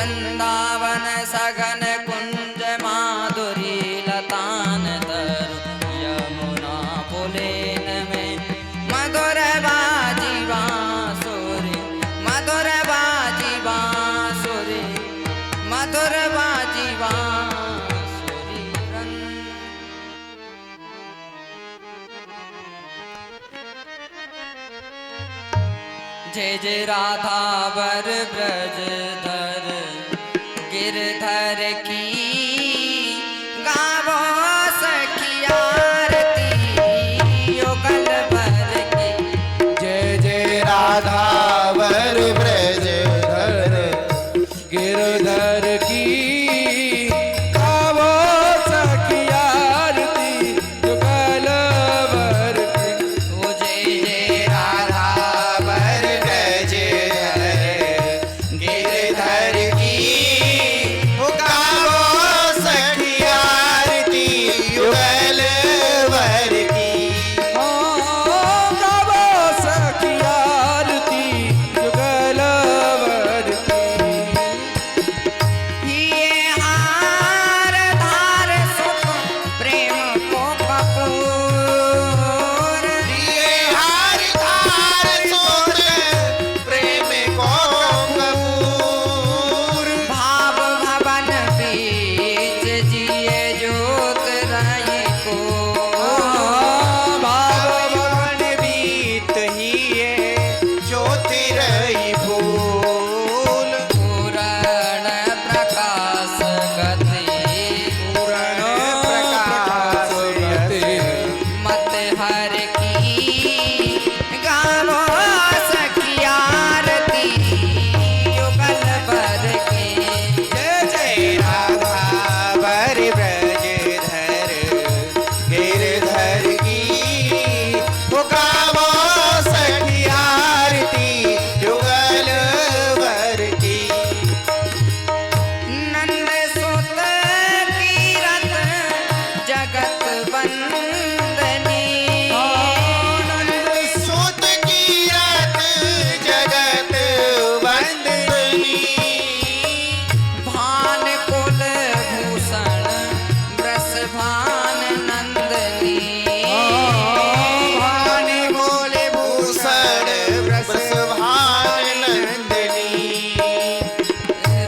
वृंदावन सघन कुंज माधुरी लतान तरु यमुना पुलेन में मधुर बाजी बांसुरी मधुर बाजी बांसुरी मधुर बाजी बांसुरी जय जय राधा वर ब्रज धर गिरधर की गावो सखी आरती युगल भर की। जय जय राधा वर ब्रज धर गिरधर की गावो सखी आरती युगल भर की। ओ जय जय राधा वर ब्रज धर गिरधर की गावो सखी आरती युगल भर की। गावो सखी आरती युगल भर की। ये हार धार सुख प्रेम को कपूर ये हार धार सुख प्रेम को कपूर। भाव भवन बीच जिए जोत रही को भाव भवन बीत ही ज्योति रही फूल। पूरण प्रकाश गति पूरण प्रकाश गति मत हर की गावो सखी आरती युगल भर की। जय जय राधा वर ब्रज धर गिरधर की। गावो सखी आरती युगल भर की। नंद सुत कीरत जगत वंदनी नंद सुत कीरत जगत वंदनी। भान कुल भूषण ब्रस भान नंदनी भान बोले भूषण ब्रसभान नंदनी।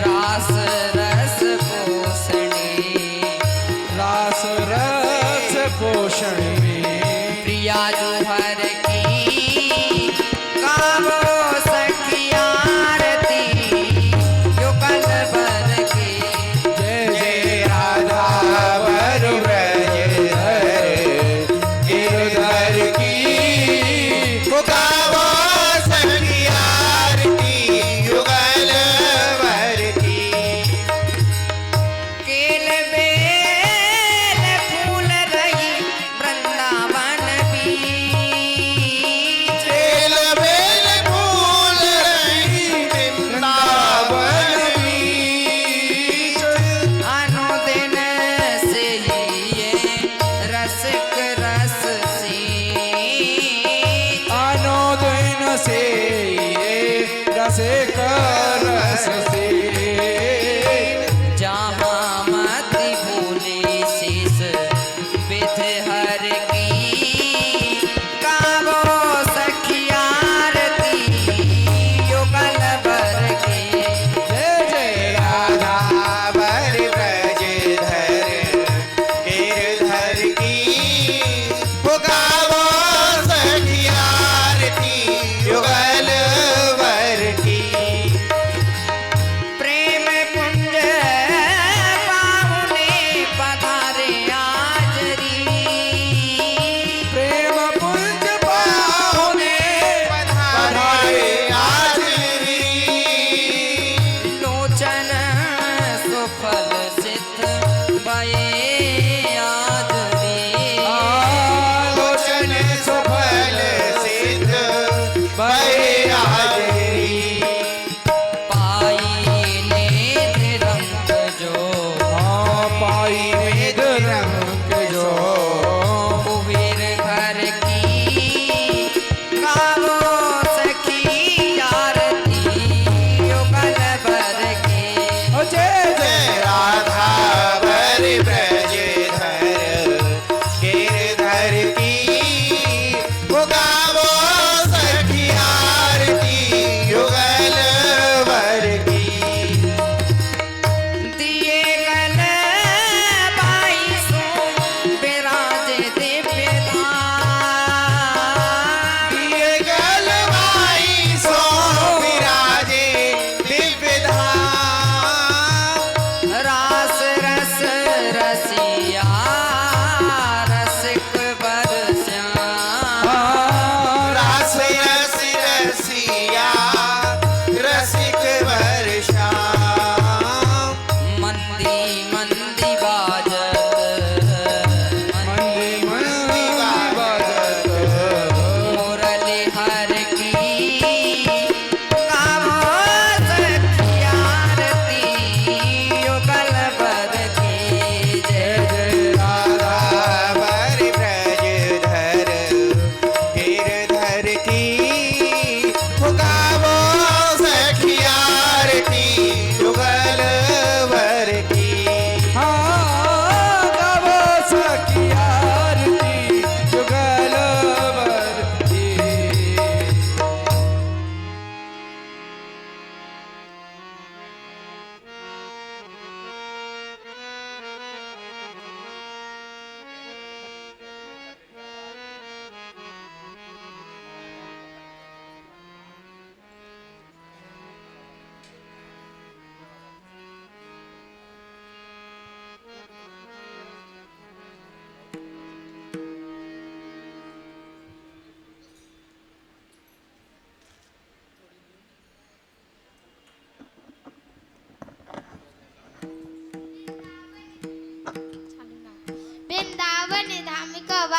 रास रस पोषणी रास रस पोषण में प्रिया जुहर की गावो सखी आरती युगल भर की। जय जय राधा वर ब्रज धर गिरधर की। गावो सखी आरती युगल भर की। केल बेल फूल रही वृंदावन बीच बेल बेल फूल रही वृंदावन बीच। अनुदिन से ये रसिक रस सींच अनुदिन से ये रसिक रस से। जहाँ मति भूली शीस विध हर की गावो सखी आरती युगल भर की। जय जय राधा वर ब्रज धर गिरधर की। गावो सखी आरती युगल भर की।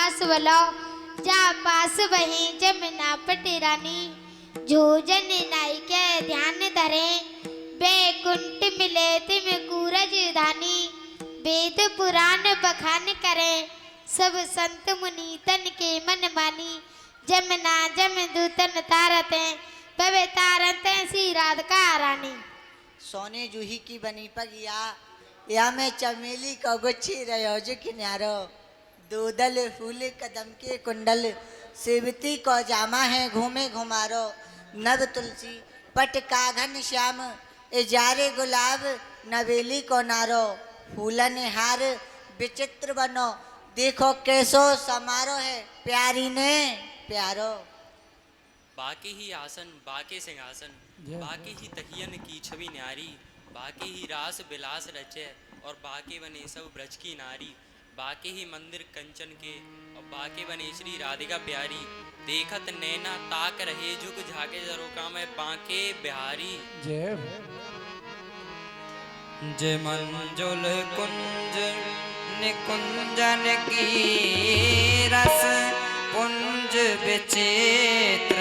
पास वलो जा पास वही जमुना पटी रानी जो जन नाई के ध्यान धरे बैकुंठ मिले तिम कूरज धानी वेद पुराण बखान करे सब संत मुनि तन के मन मानी जमुना जम दूतन तारते बवे तारते सी राधिका रानी सोने जूही की बनी पगिया या मैं चमेली का गुच्छी रहो जो किनारो दूदल फूल कदम के कुंडल सेवती को जामा है घूमे घुमारो नव तुलसी पट काघन श्याम इजारे गुलाब नवेली को नारो फूलन हार विचित्र बनो देखो कैसो समारोह है प्यारी ने प्यारो बाके ही आसन बाके सिंहासन बाके ही तहियन की छवि न्यारी बाके ही रास बिलास रचे और बाके बने सब ब्रज की नारी बाके ही मंदिर कंचन के और बाके बने श्री राधिका प्यारी देखत नैना ताक रहे झुक झाके जरोका में बाके बिहारी जय जय मंजुल कुंज निकुंजन की रस पुंज विचित्र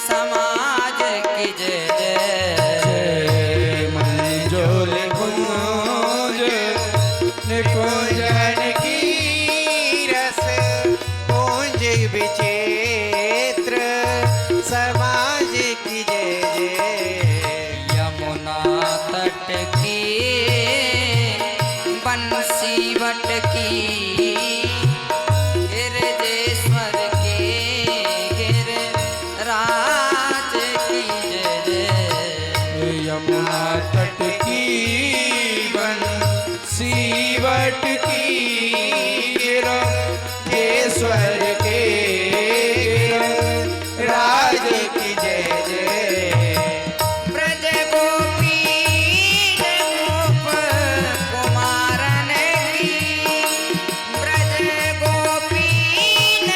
समाज की जय जय मंजुल कुंज निकुंजन की रस पुंज विचित्र समाज की जय जय यमुना तट की बंसी बट की गिरजेश्वर के गिरराज की जय जय यमुना तट की बंसी बट की गिरजेश्वर के राज की जय जय ब्रज गोपीन गोप कुमारन की ब्रज गोपीन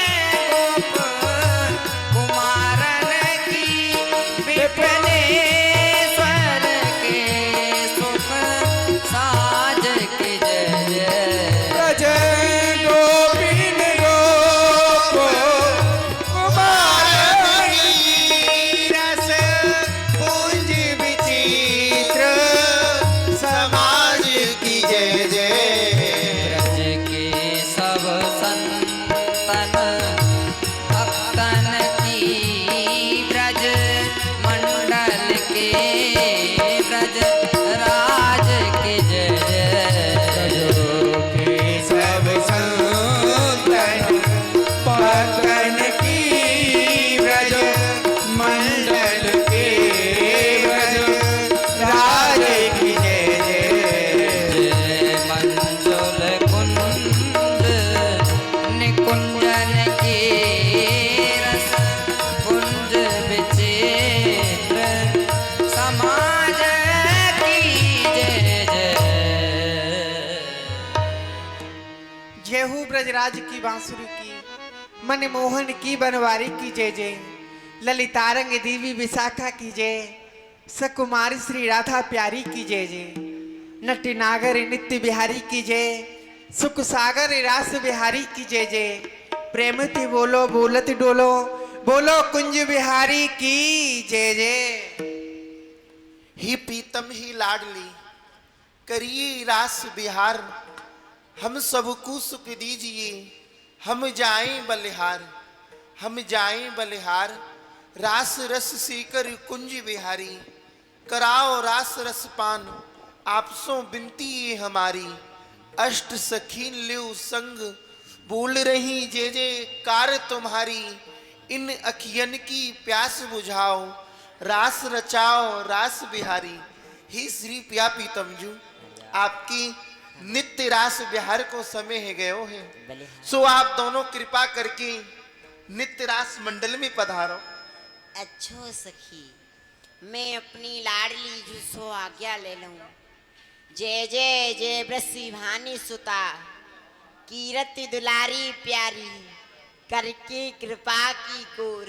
गोप कुमारन की विपनेश्वर के सुख साज की जय जय ब्रज गोपीन गोप कुमार रस पुंज विचित्र समाज की जय जय ब्रज के सब संतन भक्तन की ब्रज मंडल के ब्रज राज की जय जय के सब संतन भक्तन की ब्रज मंडल के ब्रज राज की जय जय जय मंजुल कुंज निकुंजन के रस कुंज विचित्र समाज की जय जय जय हो ब्रजराज की बांसुरी की मनमोहन की बनवारी की जय जय ललितारंग देवी विशाखा की जय सकुमारी श्री राधा प्यारी की जय जय नटी नागर नित्य बिहारी की जय सुख सागर रास बिहारी की जय जय प्रेमति बोलो बोलत डोलो बोलो कुंज बिहारी की जय जय ही प्रीतम ही लाडली करिए रास बिहार हम सबको सुख दीजिए हम जाएं बलिहार हम जाएं बलिहार रास रस सीकर कुंज बिहारी कराओ रास रस पान आपसों बिनती ये हमारी अष्ट सखीन लिव संग बोल रही जे जे कार तुम्हारी इन अखियन की प्यास बुझाओ रास रचाओ रास बिहारी ही श्री प्रिया प्रीतम जू आपकी नित्य रास बिहार को समय है गयो है सो आप दोनों कृपा करके नित्य रास मंडल में पधारो। अच्छो सखी मैं अपनी लाडली जूसो आज्ञा ले लूं। जय जय जय ब्रसी भानी सुता कीरति दुलारी प्यारी करके कृपा की कोर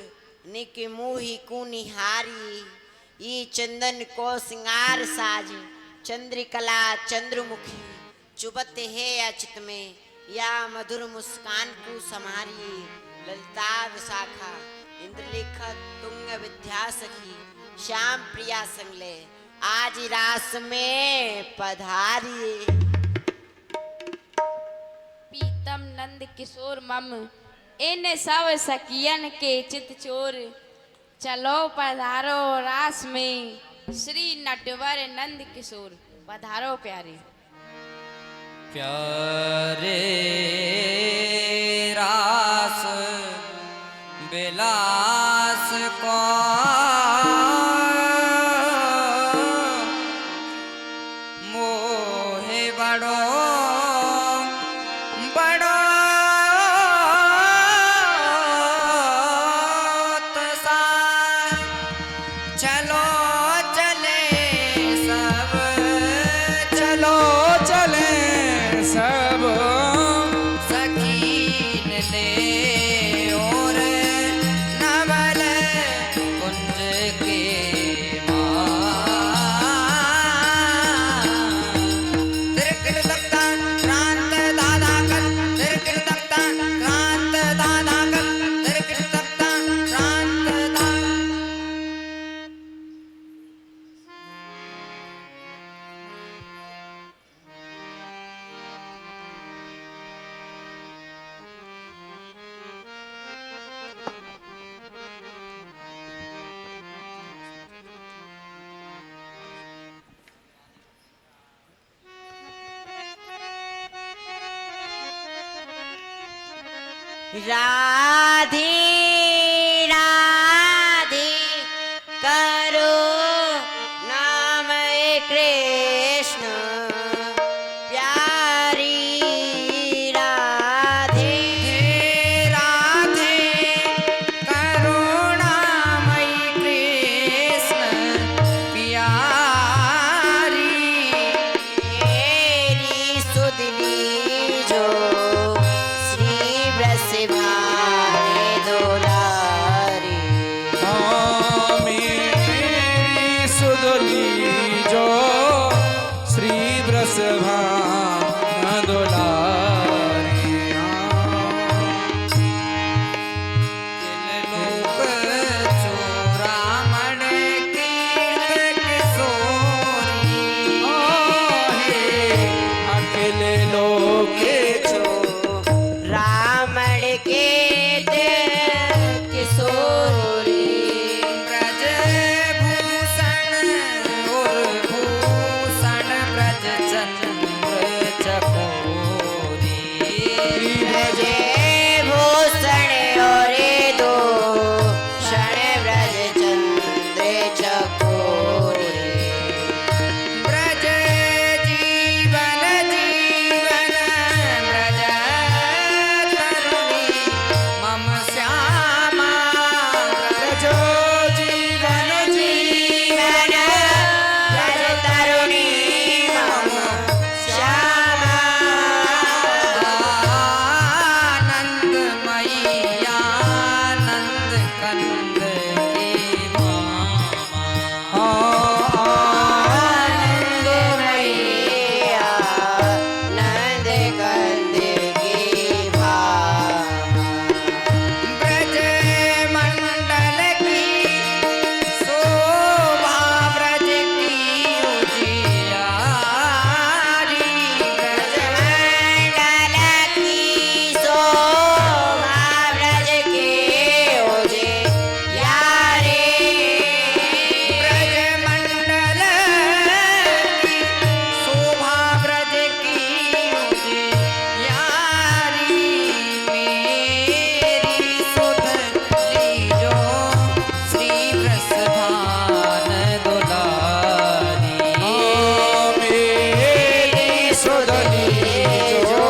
निक मुहि को निहारी ये चंदन को सिंगार साज चंद्रिकला चंद्रमुखी चुबत है अचित में या मधुर मुस्कान को समारी ललिता विशाखा इंद्रलेखक तुंग विद्या सखी श्याम प्रिया संगले आज रास में पधारी। पीतम नंद किशोर मम इन सब सखियन के चित चोर चलो पधारो रास में श्री नटवर नंद किशोर पधारो प्यारे। प्यारे रास बिलास को मोहे बड़ो बड़ो तसा चलो चले सब चलो चले सब सखीन ले और नवल कुंज के तिरकिट तख्ता क्रांत दादा कर तिरकिट तख्ता क्रांत दादा कर तिरकिट तख्ता क्रांत दादा। राधे राधे करो नाम कृष्ण प्यारी राधे राधे करुणामयी कृष्ण प्यारी मेरी सुधनी जो श्री ब्रजभाने दुलारी। हाँ, मेरी सुधनी जो श्री ब्रजभान दुलारी। लोक चूड़ामण कीर्त किशोरी अखिल लोके रामण के किशोरी ब्रज भूषण और भूषण ब्रज चंद्र चकोरी ब्रजे भूषण और दो क्षण ब्रज चंद्र चकोरी। ब्रज जीवन जीवन ब्रज तरुणी मम श्यामा ब्रज जीवन जीवन ब्रज तरुणी मम श्यामा। आनंदमयी आनंद कंद के मामा आनंदमयी आनंद कंद की भामा। ब्रज मंडल की शोभा ब्रज की उजियारी ब्रज मंडल की शोभा ब्रज के ओजे यारे। ब्रज मंडल की शोभा ब्रज की उजियारी मेरी सुध लीजो श्री ब्रजभान दुलारी मेरी सुधनी जो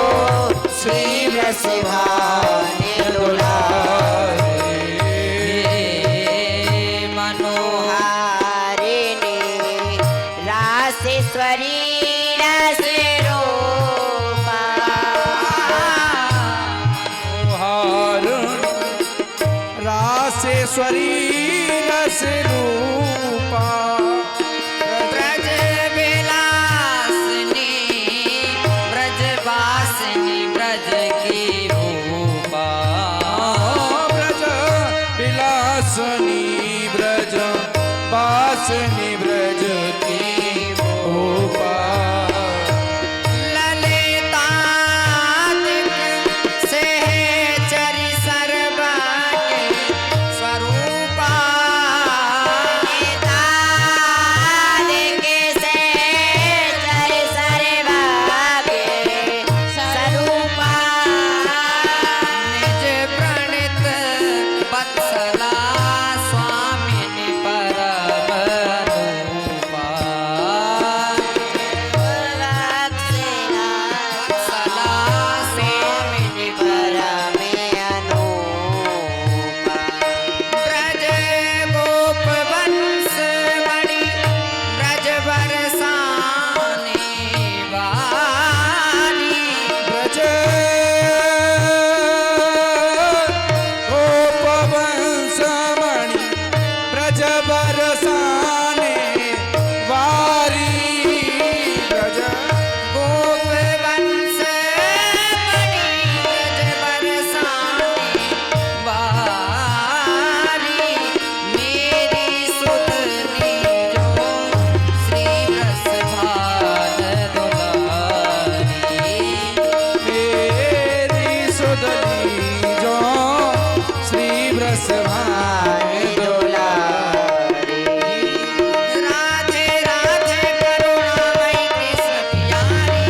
श्री ब्रजभाने दुलारे। मनोहारिणी रासेश्वरी रस रूपा। रासेश्वरी रस रूपा ब्रज विलासिनी ब्रज वासिनी ब्रज हासनी ब्रज की भूपा ललितादिक सहचरि सर्वा के स्वरूपा निज प्रणित वत्सला स्वामिनि परम रूपा वत्सला स्वामिनि परम ब्रज गोप वंश मणि ब्रज बरसाने वाली ब्रज गोपवंशमणि ब्रज बरसाने वारी ब्रज गोप वंश मणि ब्रज बरसाने वाली मेरी सुतली जो श्री वृषभान दुलारी मेरी सुदली जो श्री वृषभान दुलारी राधे राधे करुणामयी कृष्ण प्यारी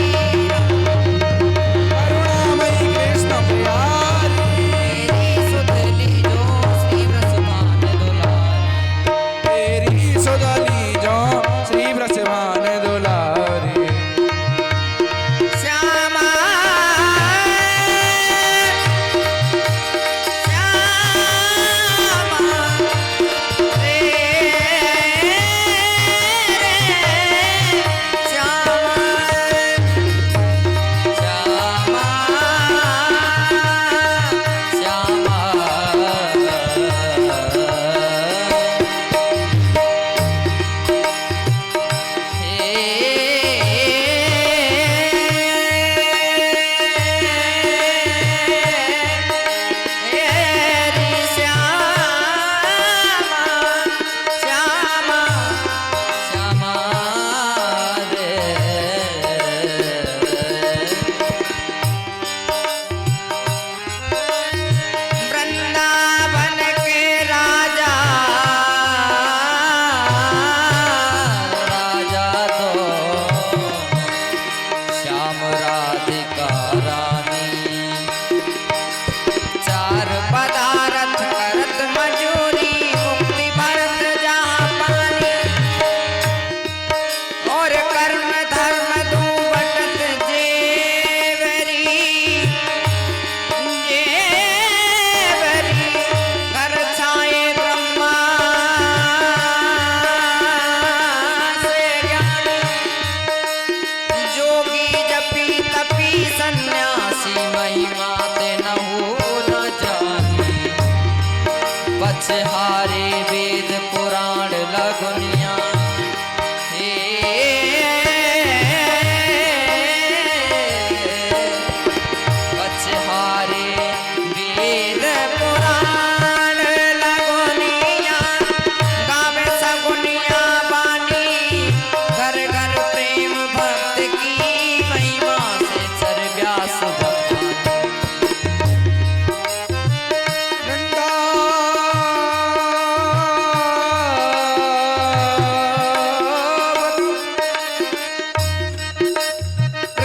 करुणामयी कृष्ण प्यारी मेरी सुतली जो श्री वृषभान दुलारी तेरी सुदली जो श्री वृषभान दुलारी श्यामा श्यामा रे श्यामा श्यामा वृंदावन के राजा राजा तो श्याम राधिका रानी चार पदार्थ करत मजूरी मुक्ति भरत जहाँ पानी और कर्म धर्म दू बटत जेवरी घर छाए ब्रह्मा से ज्ञानी जोगी जपी तपी सन्यासी महिमा ते न हो न जानी पछहारे वेद पुराण लगुनिया पछहारे वेद पुराण लगुनिया गावे सगुनिया बानी घर घर प्रेम भक्त की महिमा से चर व्यास भगवान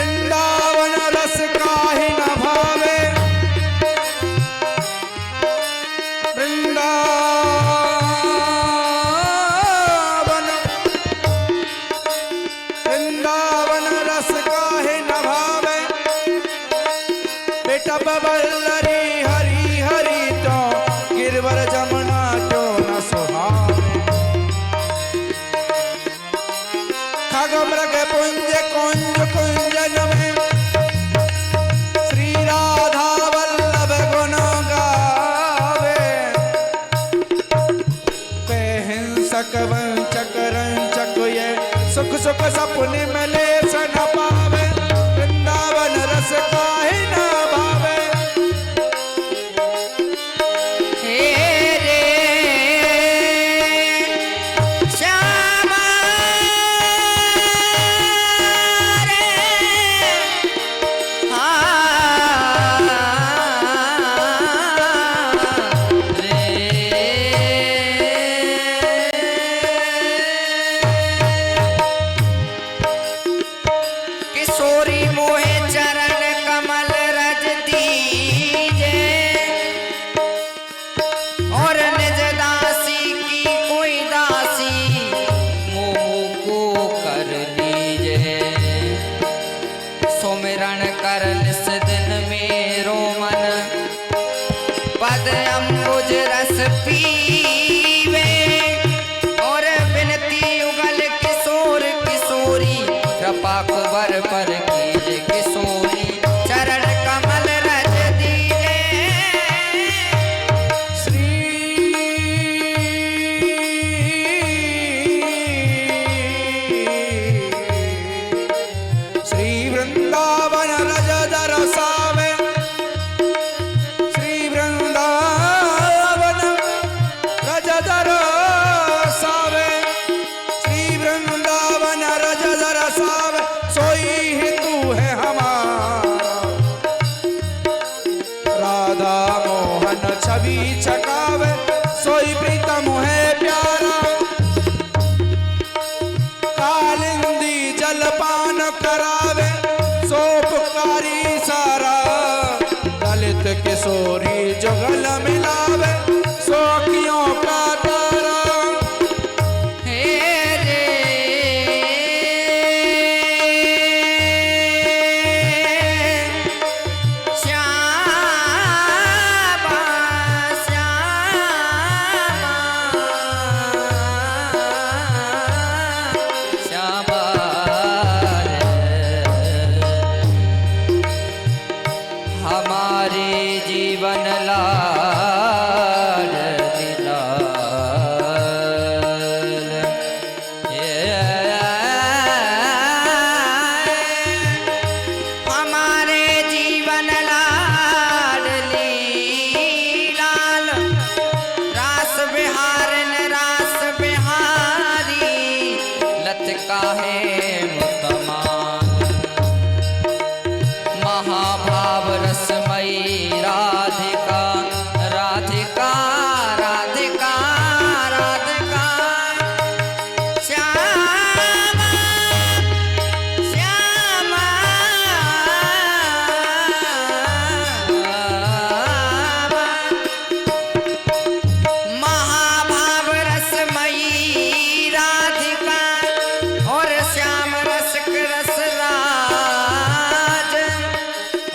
वृंदावन रस काहि न भावे वृंदावन रस काहि न भावे बेटा बबल्लरी हरि हरि तो गिरवर जमुना क्यों न सुहावे खग मृग पुंज कुंज कुंजन में श्री राधा वल्लभ गुण गावे हिंसक वंचक रंचक ये सुख सुख सपने में ले सन पावे वृंदावन रस काहि न भावे हे रे श्याम कृपा कुंवर पर कीजे किशोरी चरण कमल रज दीजे श्री वृंदावन रज दरसावे श्री वृंदावन रज दरसावे श्री वृंदावन रज दरसावे सोई ही तू है हमारा राधा मोहन छवि छकावे सोई प्रीतम है प्यारा कालिंदी जलपान करावे सोपकारी सारा ललित किशोरी जुगल मिलावे सोखियों का तारा हे रे श्यामा श्यामा हमारे जीवन लाल लाल हमारे जीवन लाल लाल रास बिहारन रास बिहारी लत काहे मुतमान महाभाव रसमयी राधिका राधिका राधिका राधिका श्यामा श्यामा महाभाव रसमयी राधिका और श्याम रसिक रस राज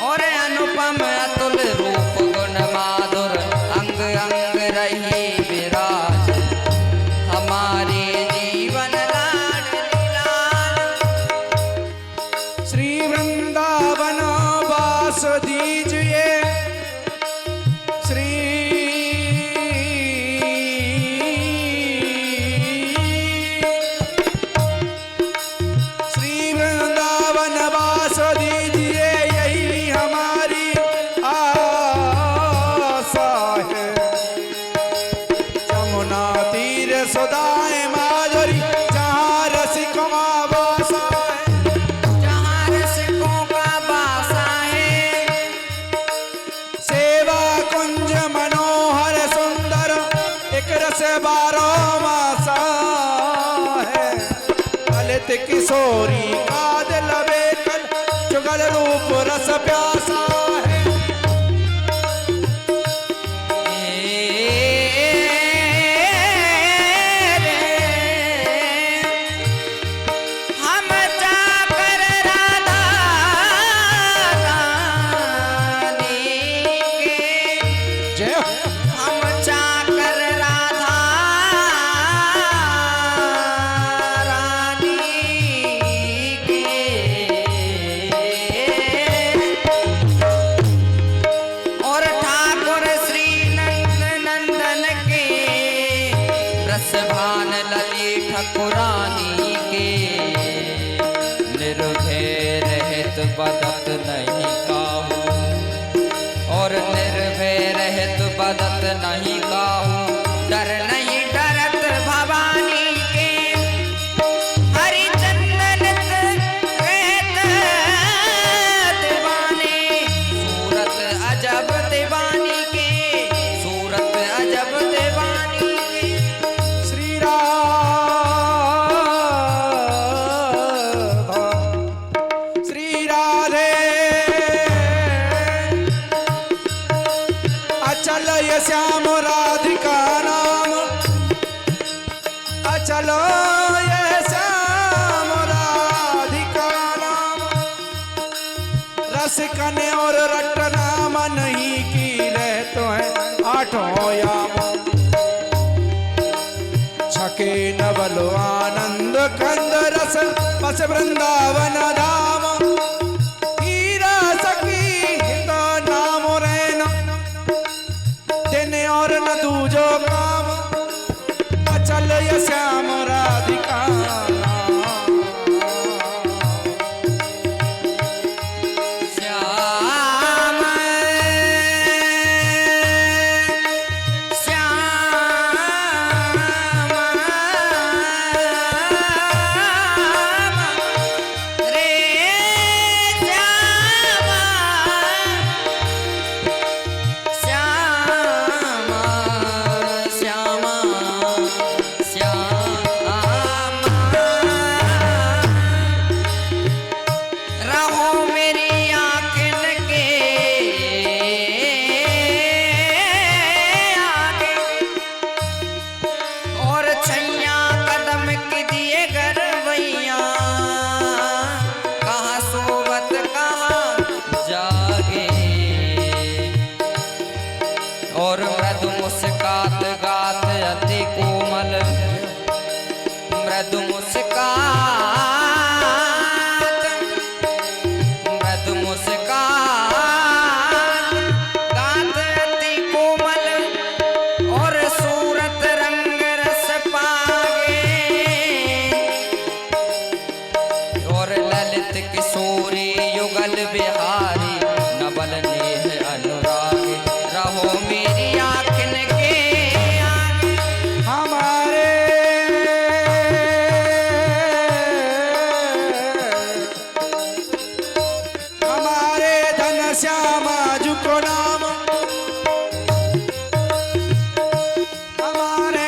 और अनुपम अतुल रूप गुण माधुर अंग अंग रही विराज हमारे जीवन लाल लाल श्री वृंदावन वास दीजिए श्री श्री वृंदावन वास दीजिए यही हमारी आशा है जमुना तीर सुदाए माधुरी जहाँ रसिकों वासा है जहाँ रसिकों का बासा है सेवा कुंज मनोहर सुंदर एक रस बारो मासा है ललित किशोरी काद लबे कल जुगल रूप रस प्यासा है हम जाकर राधा रानी के जय हो। हम जाकर राधा रानी के और ठाकुर श्री नंद नंदन के रसभान लली ठकुरानी के निर्भय रहित बदत नहीं काहू और निर्भय रहित बदत नहीं काहू डर नहीं डरत भवानी के हरिचंदन रहत दीवाने सूरत अजब दीवानी के सूरत अजब दीवानी के श्री राधा श्री राधे अचल ये श्याम राधिका नाम अचल ये श्याम राधिका नाम रसिकन और रटना मन ही की रहते हैं आठों याम छके नवल आनंद कंद रस बस वृंदावन धाम हीरा सखी हित नाम रैन दिन और न दूजो काम अचल य श्याम राधिका श्याम और मृदु मुस्कात गात अति कोमल मृदु मुस्कात गात अति कोमल और सूरत रंग रस पागे और ललित किशोरी युगल बिहारी नवल नेह अनुराग रहो मेरी आँखन के आगे हमारे धन श्यामा जी को नाम हमारे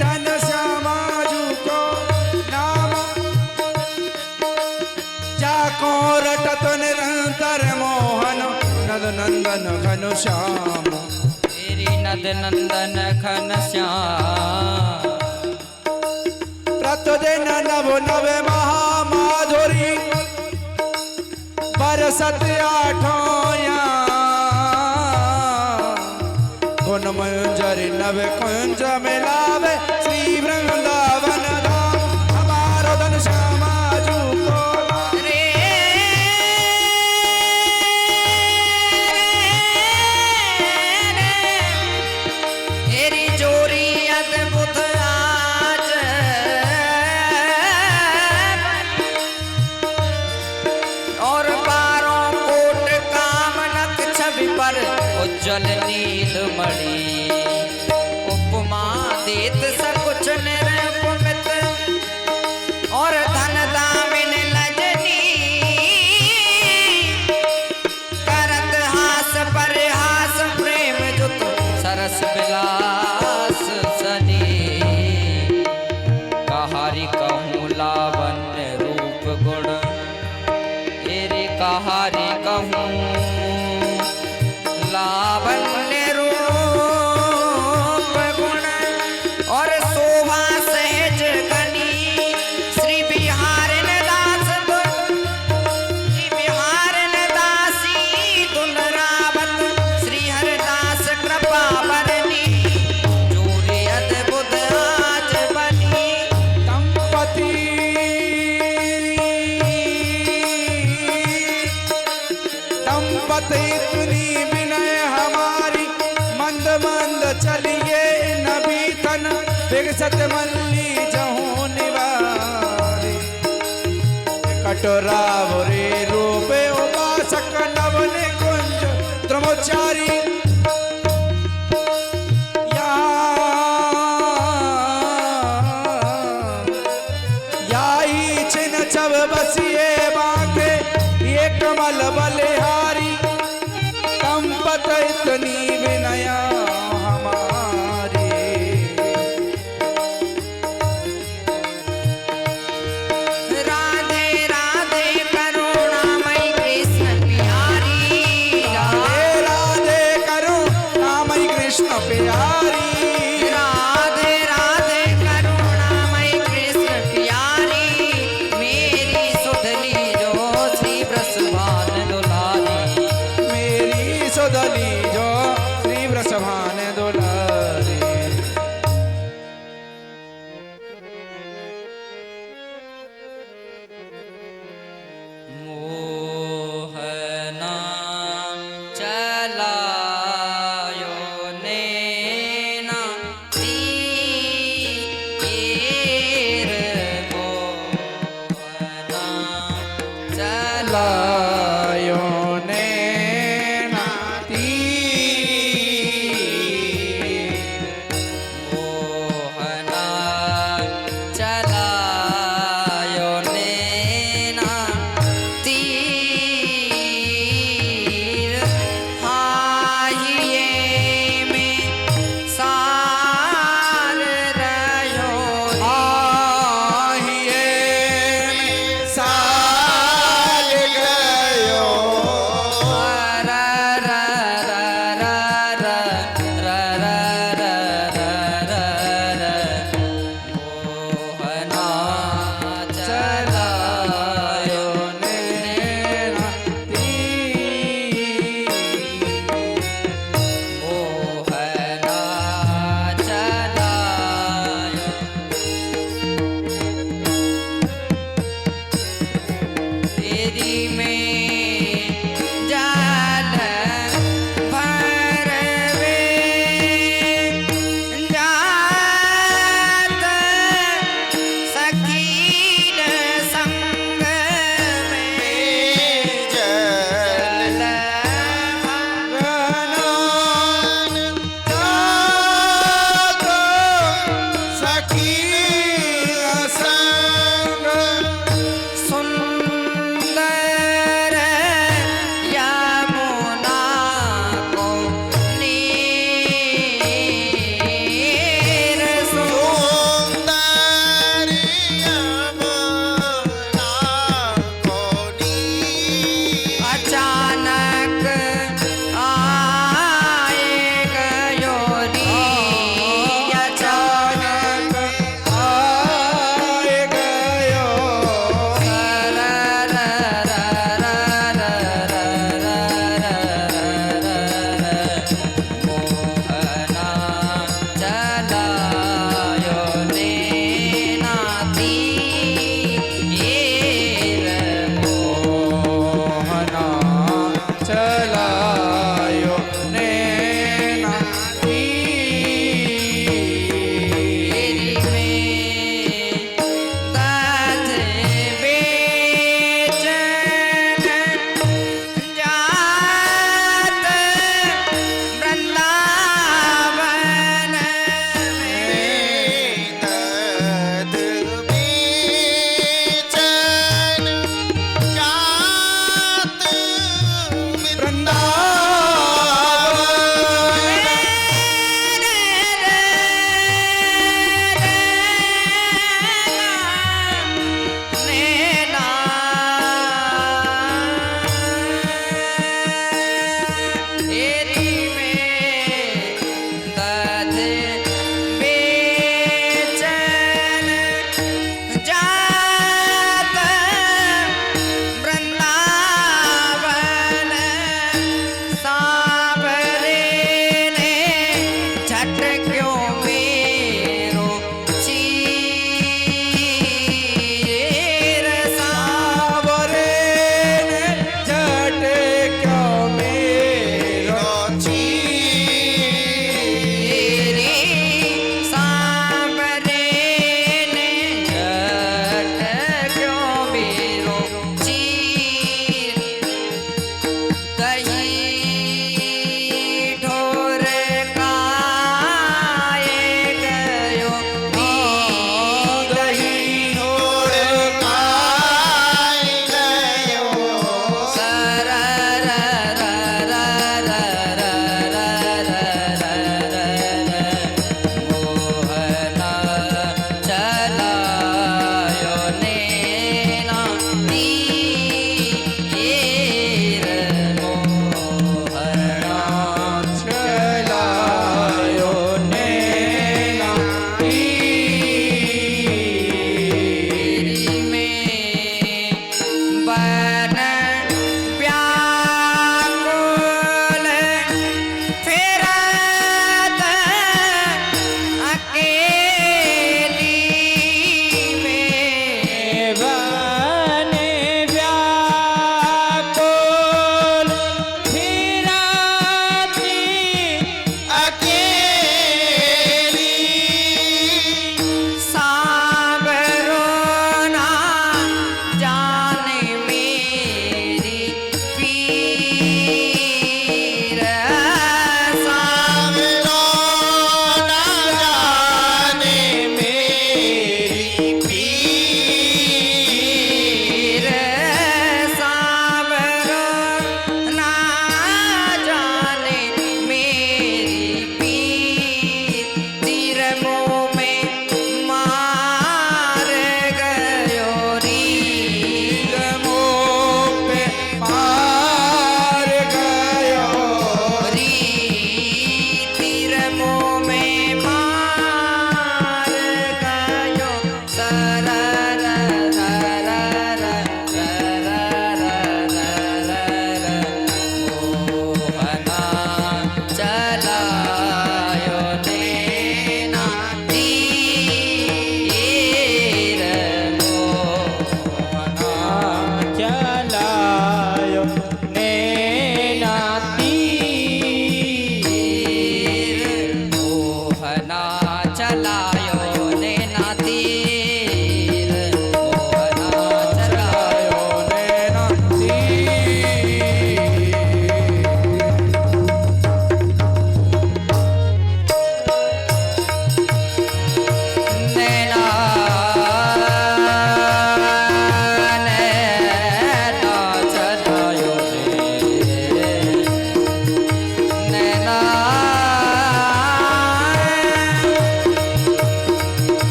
धन श्यामा जी को नाम जाको रटत निरंतर मोहन नद नंदन घन श्याम तेरी नद नंदन घन श्याम प्रतिदिन नव नव महामाधुरी बरसत आठों गुण मंजरी नव कुंज मिलावे श्री वृंदावन धाम हमारो धन श्यामा जी को रे तेरी जोरी अद्भुत आज और बारों कोट कामनक छवि पर उज्जवल नील मणि उपमा देत सकुच निरपमित और धन दामिन लजनी करत हास परिहास प्रेम जुत सरस विलास सनी कहारी कहूँ लावण्य रूप गुण तेरे कहारी कहूँ लावण्य रूप गुण और शोभा सहज गनी श्री बिहारन दास श्री बिहारन दासी दुल रावत श्री हरदास कृपा बरनी जोरे अद्भुत आज बनी दंपति दंपति इतनी विनय हमारी मंद मंद चलिए नबी तन विकसत मल्ली जहूं निवारी कटोरावरे रूपे उपासक नवने कुंज त्रमोचारी याई छिन छब बसिए बाके ये कमल बलिहारी कंपत इतनी विनया हमारी राधे राधे करुणामयी कृष्ण प्यारी राधे राधे करुणामयी कृष्ण प्यारी राधे राधे करुणामयी कृष्ण प्यारी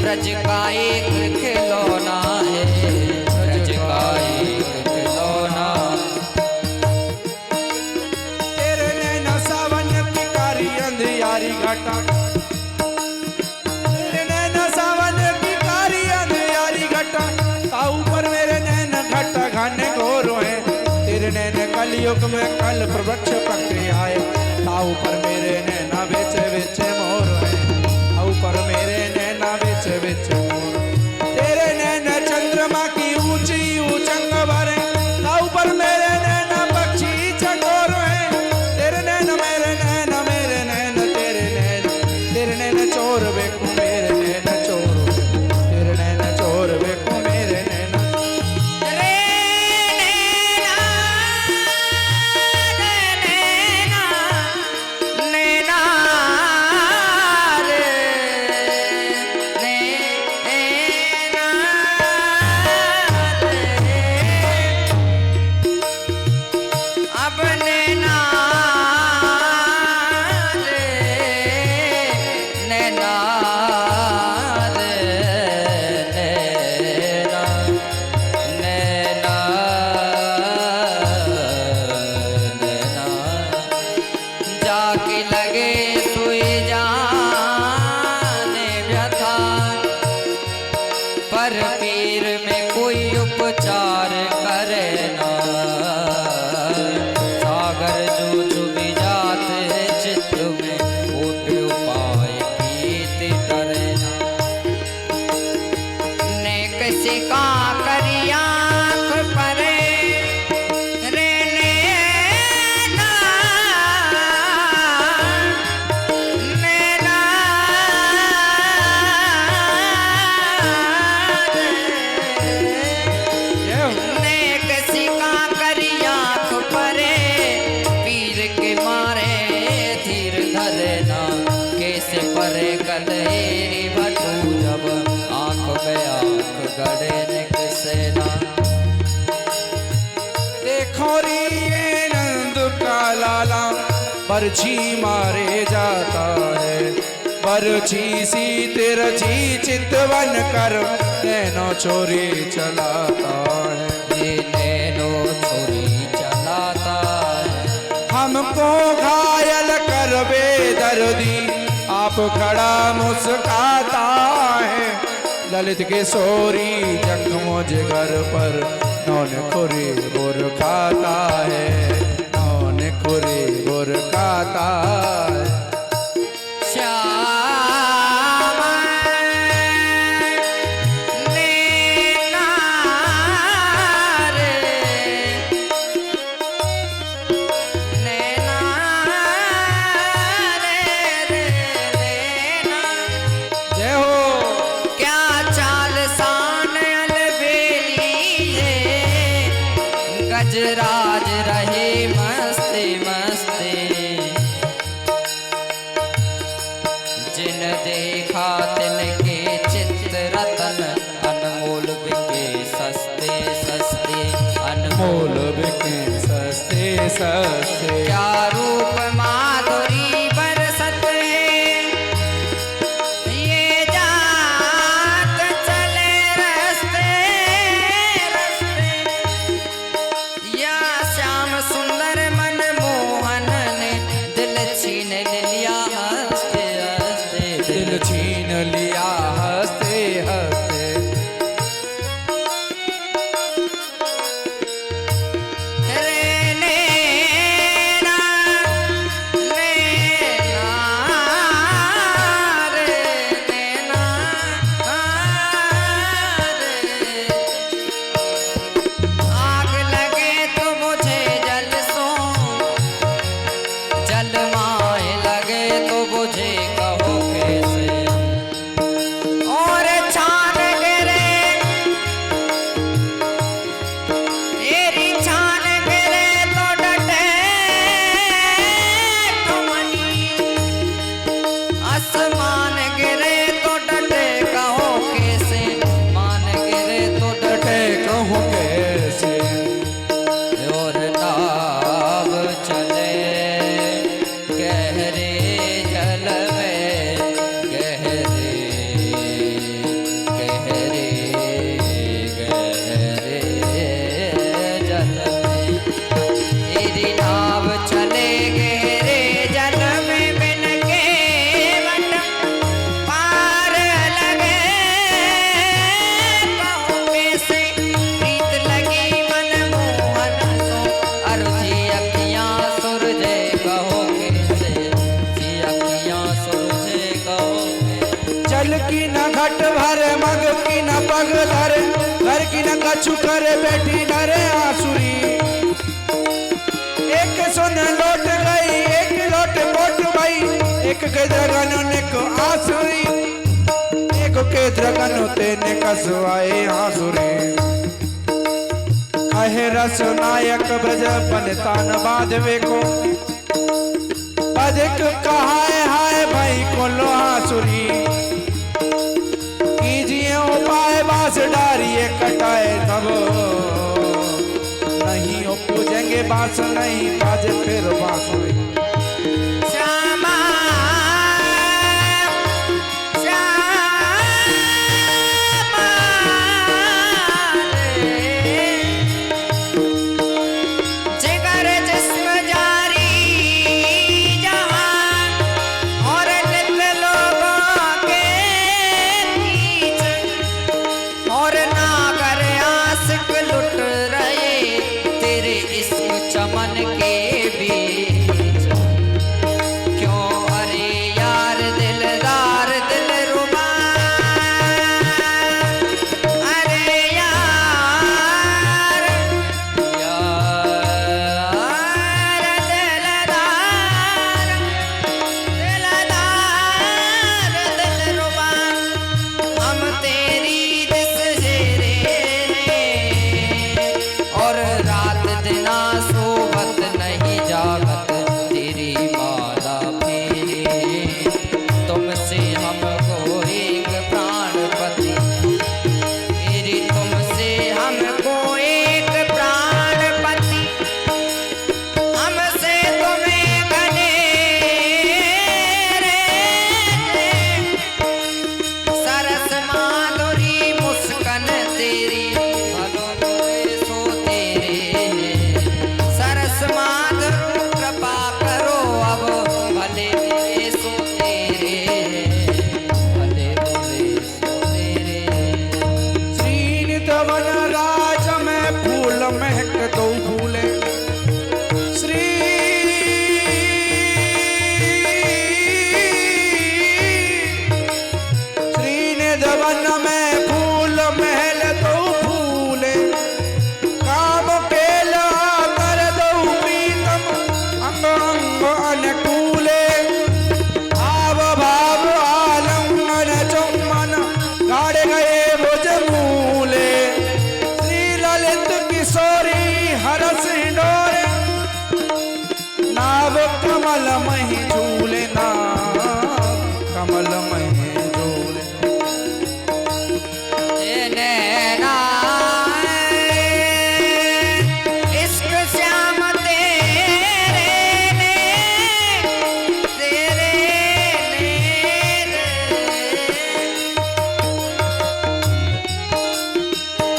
ब्रज का एक खिलौना है, ब्रज का एक खिलौना। तेरे नैना सावन की कारी अंधियारी घटा, तेरे नैना सावन की कारी अंधियारी घटा, ताऊ पर मेरे नैना घटा घने घोर है। तेरे नैना कलयुग में कल्प वृक्ष पकड़े आए, ताऊ पर मेरे नैना बेचे बेचे मोर है, ताऊ पर मेरे नैना बेचे बेचे मोर। तेरे नैना चंद्रमा की ऊंची ऊंचंग भरे, ताऊ पर मेरे नैना पक्षी चकोर है। तेरे नैना मेरे नैना मेरे नैना तेरे नैना चोर बेकू मेरे नैना चोर, तेरे नैना चोर बेकू मेरे नैना। रे नैना रे नैना नैना रे नैना रे, अब नैना रे नैना रे नैना नैना नैना, जाके लगे सोए जाने व्यथा, पर पीर में कोई उपचार करे ना। सागर जो चुभी जाते चित्त में, उठ उपाय कीत डरे ना। ने किसी का करी आँख परे, रे नैना नैना ने किसी का करी आँख परे, पीर के मारे धीर धरे ना। कैसे परे गलेरी भटू, जब आँख में आँख गड़े न किसे ना। देखो रे ये नंद का लाला बरछी मारे जाता है, बरछी सी तिरछी चितवन कर नैनो छोरी चलाता है। ये नैनो छोरी चलाता है, हमको घायल कर बेदर्दी आप खड़ा मुस्काता है। ललित के सोरी जख्मों जिगर पर नौन खुरी बुर खाता है, नौन खुरी बुर खाता है। श्याम नैना रे नैना रे नैना। जय हो। क्या चाल सान अलबेली है, गजराज रहे मस्ते मस्ते। जिन देखा तिनके चित्त रतन, अनमोल बिके सस्ते सस्ते मोल बिके सस्ते सस्ते। क्या रूप माधुरी बरसत है, ये जात चले रस्ते रस्ते। या श्याम सुंदर मन मोहन ने दिल छीन लिया हंसते हंसते, दिल छीन लिया हंसते हंसते। रे नैना नैना रे नैना रे। आग लगे तो मुझे जल सो, जल माए लगे तो बुझे कहो कैसे। जल की न घट भरे मग की न पग धरे घर की न कछु करे बैठी डरे आसुरी एक सुन लौट गई एक लौट मोट गई एक के द्रगन ने को आसुरी एक के द्रगन ते ने कसवाए आसुरी कहे रस नायक बज पनतान बाधवे को बधिक कहाए हाय भाई को लोहासुरी कीजिए उपाय बास डारिए कटाए तब नहीं हो पूजेंगे बास नहीं बाजे फिर बांसुरी श्यामा जिगर जिस्म जारी जहां और नित लोगों के बीच और ना कर आशिक लुट रहे तेरे इश्क चमन के बीच क्यों अरे यार दिलदार दिलरुबा अरे यार दिलरुबा हम तेरी जिस जेरे और रात दिना सोबत नहीं जागत तेरी माला फेरे तुमसे हमको एक प्राणपति मेरी तुमसे हमको एक प्राणपति हमसे तुम्हें घने सरस माधुरी मुस्कान तेरी भलो बुरे सो तेरे सरस माधुर कृपा करो अब भले बुरे सो तेरे भले बुरे सो तेरे श्रीनित वन राज में फूल महक दो फूले श्री श्रीनित वन में फूल महल दो फूले काम केला कर दो प्रीतम अंग अंग अनुकूले भाव भाव आलंगन चुम्बन गाड़ गए भुज मूले श्री ललित किशोरी हरस डोरे नाव कमल मही झूले नाव कमल मही झूले नैना इश्क श्याम तेरे ने तेरे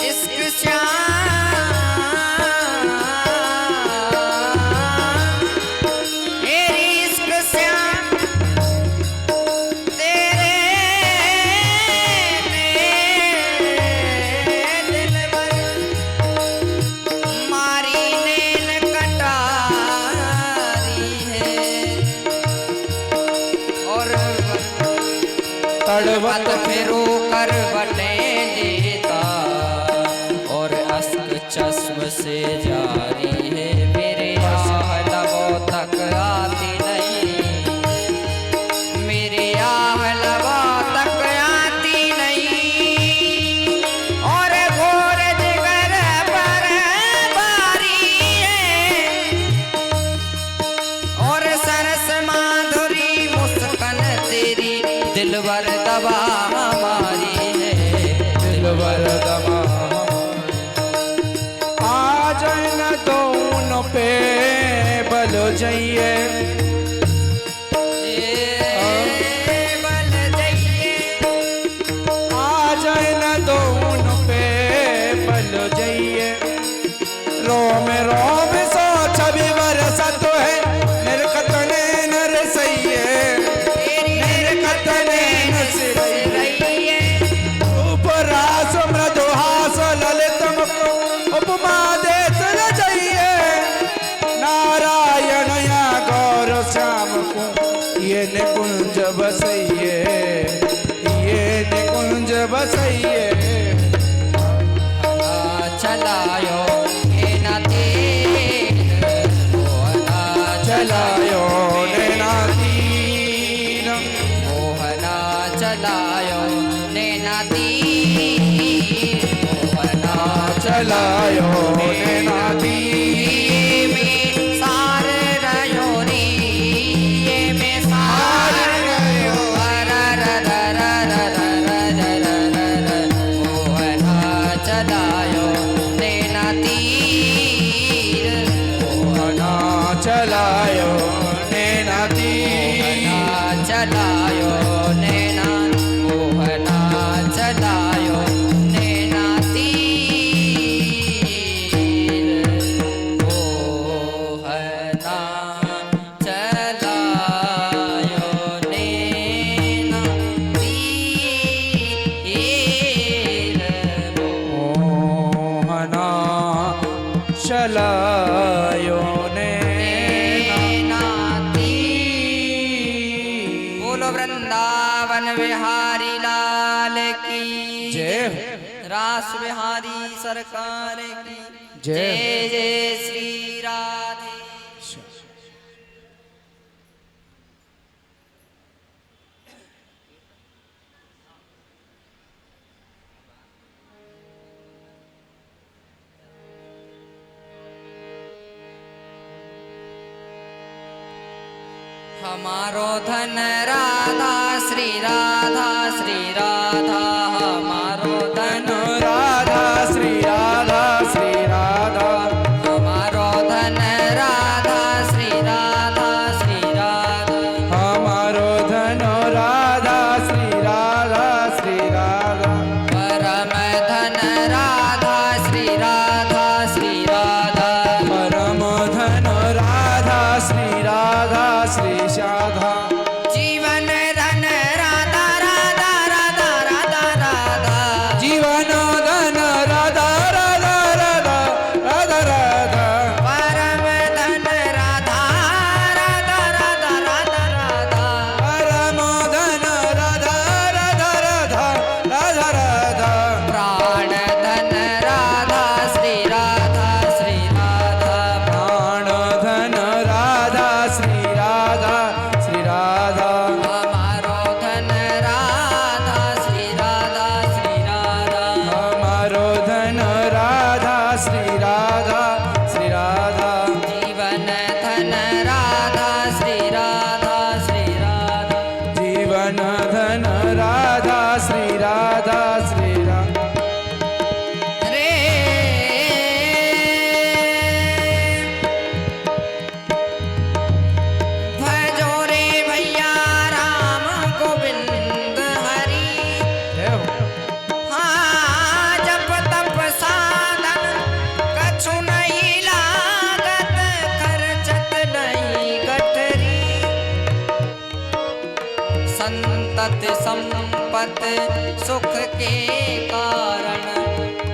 इश्क श्याम तेरी इश्क श्याम तेरे दिलबर मारी नैन कटारी है और तड़वत फिरो कर बने लेता और अश्क चश्म से जारी है मेरे आह लबों तक आती नहीं मेरे आह लबों तक आती नहीं और घोर जिगर पर बारी है और सरस माधुरी मुस्कान तेरी दिलवर दबा हमारी है दिलवर दबा आज न दोनों पे बल जाइए बल जाइए आज न दोनों पे बल जाइए रोम रोम सो छवि बरसत है निरखतने नर सही है निरखतने नर रहिए उपरास मृदुहास ललितम को उपमा देत न जाइए नारायण या गौर चलायो नैना तीर मोहना चलायो नैना तीर में सार रयो रे ये में सार रयो मोहना चलायो नैना तीर मोहना चलायो नैना तीर चलायो नैना मोहना चलायो नैना तीर मोहना चलायो नैना तीर मोहना चलायो नैना तीर। बोलो वृंदावन बिहारी लाल की जय हो। रास बिहारी सरकार की जय जय हो। जय श्री राधे। हमारो धन राधा श्री राधा श्री राधा हमारो धन राधा श्री राधा श्री राधा हमारो धन राधा श्री राधा श्री राधा हमारो धन राधा श्री राधा श्री राधा परम धन राधा श्री राधा श्री राधा परम धन राधा श्री राधा श्री शाधा जीवन धन राधा राधा राधा राधा राधा जीवन धन राधा राधा राधा राधा राधा परम धन राधा राधा राधा राधा राधा परम धन राधा राधा राधा राधा राधा प्राण धन राधा श्री राधा श्री राधा प्राण धन राधा श्री राधा श्री राधा हमारो धन राधा श्री राधा श्री राधा हमारो धन राधा श्री राधा श्री राधा जीवन धन राधा श्री राधा श्री राधा जीवन धन राधा श्री राधा श्री राधा रे भजो रे भैया राम गोविंद हरि जय हो। हाँ जप तप साधन कछु नहीं लागत खर्चत नहीं गठरी संतत संपत सुख के कारण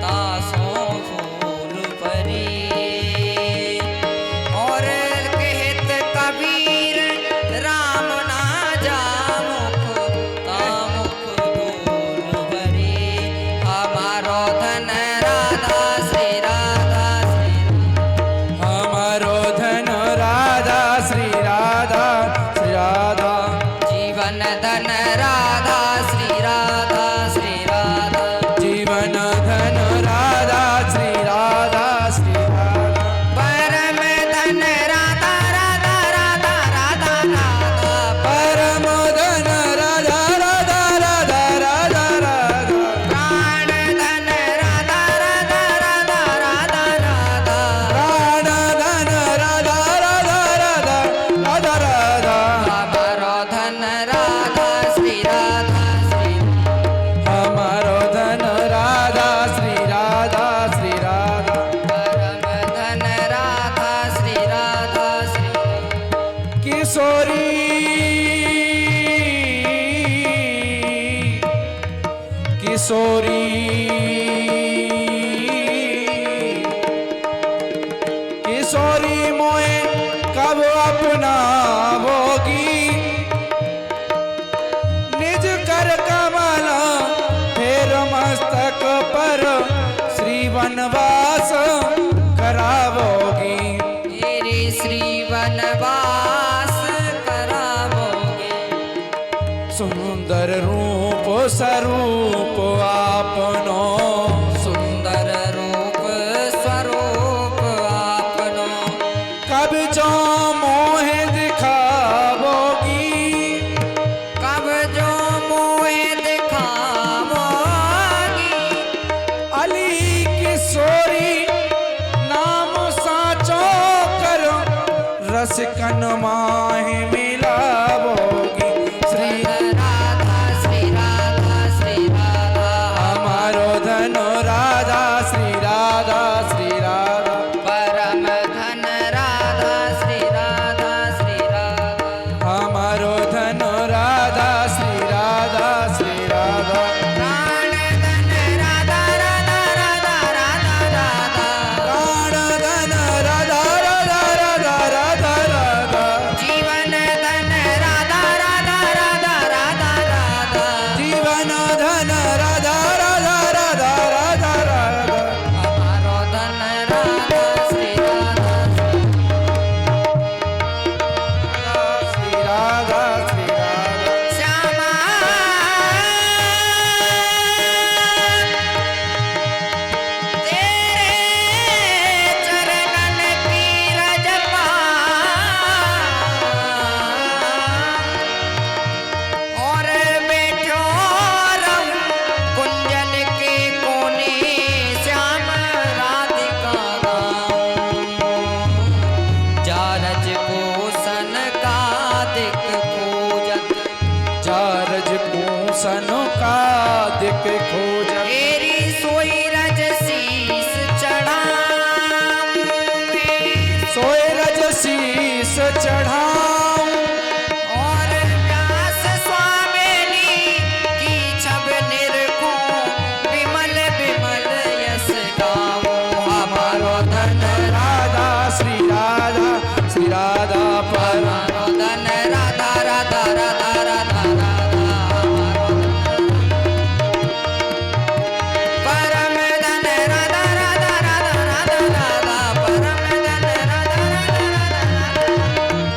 तासों फूल परी और कहत कबीर राम ना जामुख तामुख धूल भरी हमारो धन राधा श्री राधा श्री हमारो धन राधा श्री राधा श्री राधा जीवन धन राधा श्री राधा श्री राधा जीवन धन राधा श्री राधा श्री राधा परम धन राधा राधा राधा राधा राधा परम धन राधा राधा राधा राधा राधा प्राण धन राधा राधा राधा राधा राधा प्राण धन राधा राधा राधा राधा राधा हमारो धन राधा श्री राधा श्री हमारो धन राधा श्री राधा श्री राधा परम धन राधा श्री राधा श्री किशोरी किशोरी किशोरी मोए कब अपना होगी निज कर कमल फेर मस्तक पर श्री वनवास करावोगी तेरे श्री वनवास करावोगे सुंदर रूप स्वरूप आपनो, सुंदर रूप स्वरूप आपनो, कब जो मोह दिखावोगी, कब जो मोह दिखावोगी, अली किशोरी नाम साचो करो, रस कन माहि मिलावोगी। श्री राधा श्री राधा श्री राधा, हमारो धनो राधा श्री राधा श्री राधा, परम धन राधा श्री राधा श्री राधा, हमारो धनो राधा श्री राधा श्री राधा, प्राण धन राधा राधा राधा राधा राधा, प्राण धन राधा राधा राधा राधा राधा, जीवन धन राधा राधा राधा राधा राधा, जीवन धन राधा राधा राधा राधा राधा, हमारो धन राधा श्री राधा श्री राधा श्री राधा, श्यामा तेरे चरणन की रजपा, और बैठो रहूं कुंजन के कोने, श्याम राधिका गाऊं, जारज पूसन का दिक पूजत, चारज पूसन का दिक खोज, तेरी सोई रज शीस चढ़ाऊं मैं, सोए रज शीस चढ़ाऊं, और व्यास स्वामिनी की छब निरखूं, विमल विमल यस गाऊं, हमारो धन राधा श्री राधा श्री राधा परम, हमारो धन राधा राधा राधा राधा राधा, हमारो परम धन राधा राधा राधा राधा राधा, परम धन राधा राधा राधा राधा,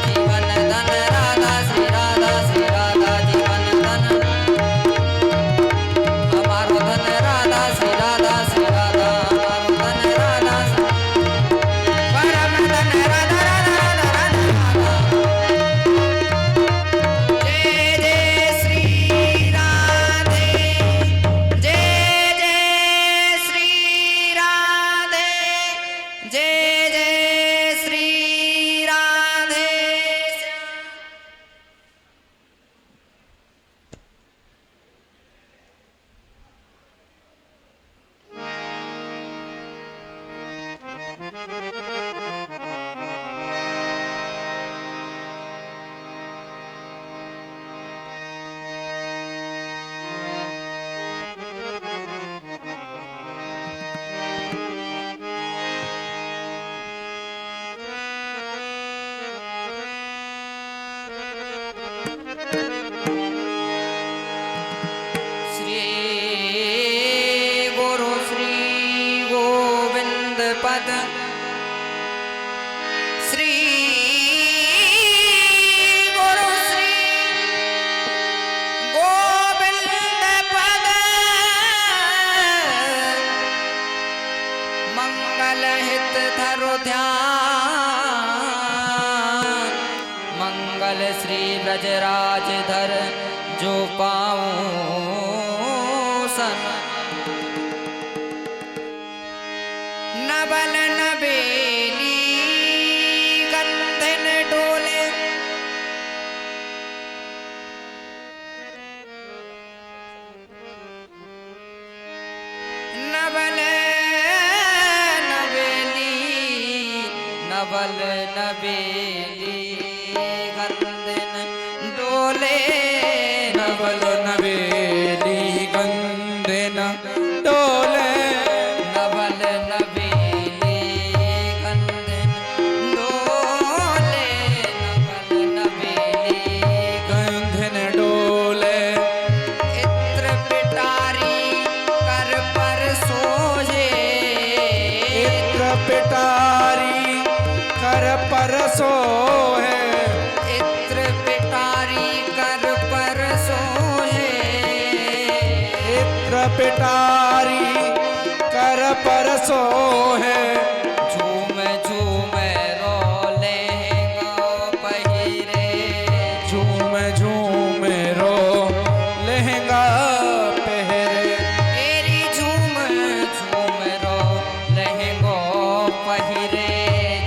जीवन धन राधा श्री राधा श्री राधा, जीवन धन हमारो धन राधा श्री राधा श्री राधा, हमारो धन राधा परम धन राधा राधा राधा राधा राधा, जय जय श्री राधे, जय जय श्री राधे, जय जय श्री राधे। श्री गुरु श्री गोविंद पद, श्री गुरु श्री गोविंद पद, मंगल हित धरो ध्यान, मंगल श्री ब्रजराज धर जो पाऊं सन, नबल नबेली गंधन डोले, नबल नबेली, नबल नबेली गंधन डोले, नवल नवेली गंधन डोले, नवल नवेली गंधन डोले, नवल नवेली गंधन डोले, इत्र पिटारी कर पर सोजे, इत्र पिटारी कर पर सोहे, इत्र पिटारी कर परसो है झूम झूम रो लहंगा पहिरे झूम झूम रो लहंगा पहरे तेरी झूम झूम रो लहंगो पहिरे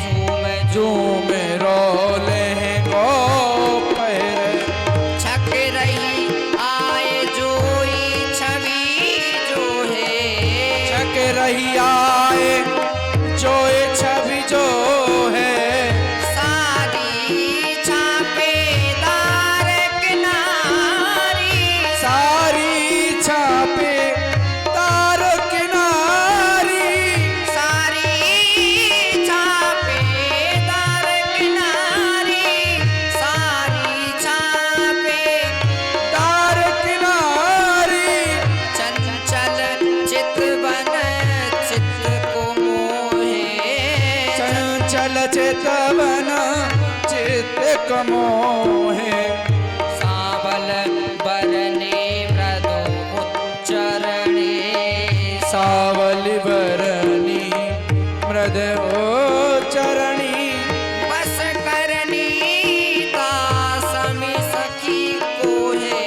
झूम झूम रो लहंगो पहरे छक रही आए जोई छवि जो है छक रही आए जो ये छवि जो है सारी छापेदार किनारी सारी छापे तार किनारी सारी छापेदार किनारी सारी छापे तार किनारी चंचल चितवन चित्त को मोहे चंचल चेतवन चित्त कमोहे सावल बरने मृदु उच्चरणे सावली बरनी मृद चरणी बस करनी दासमी सखी को है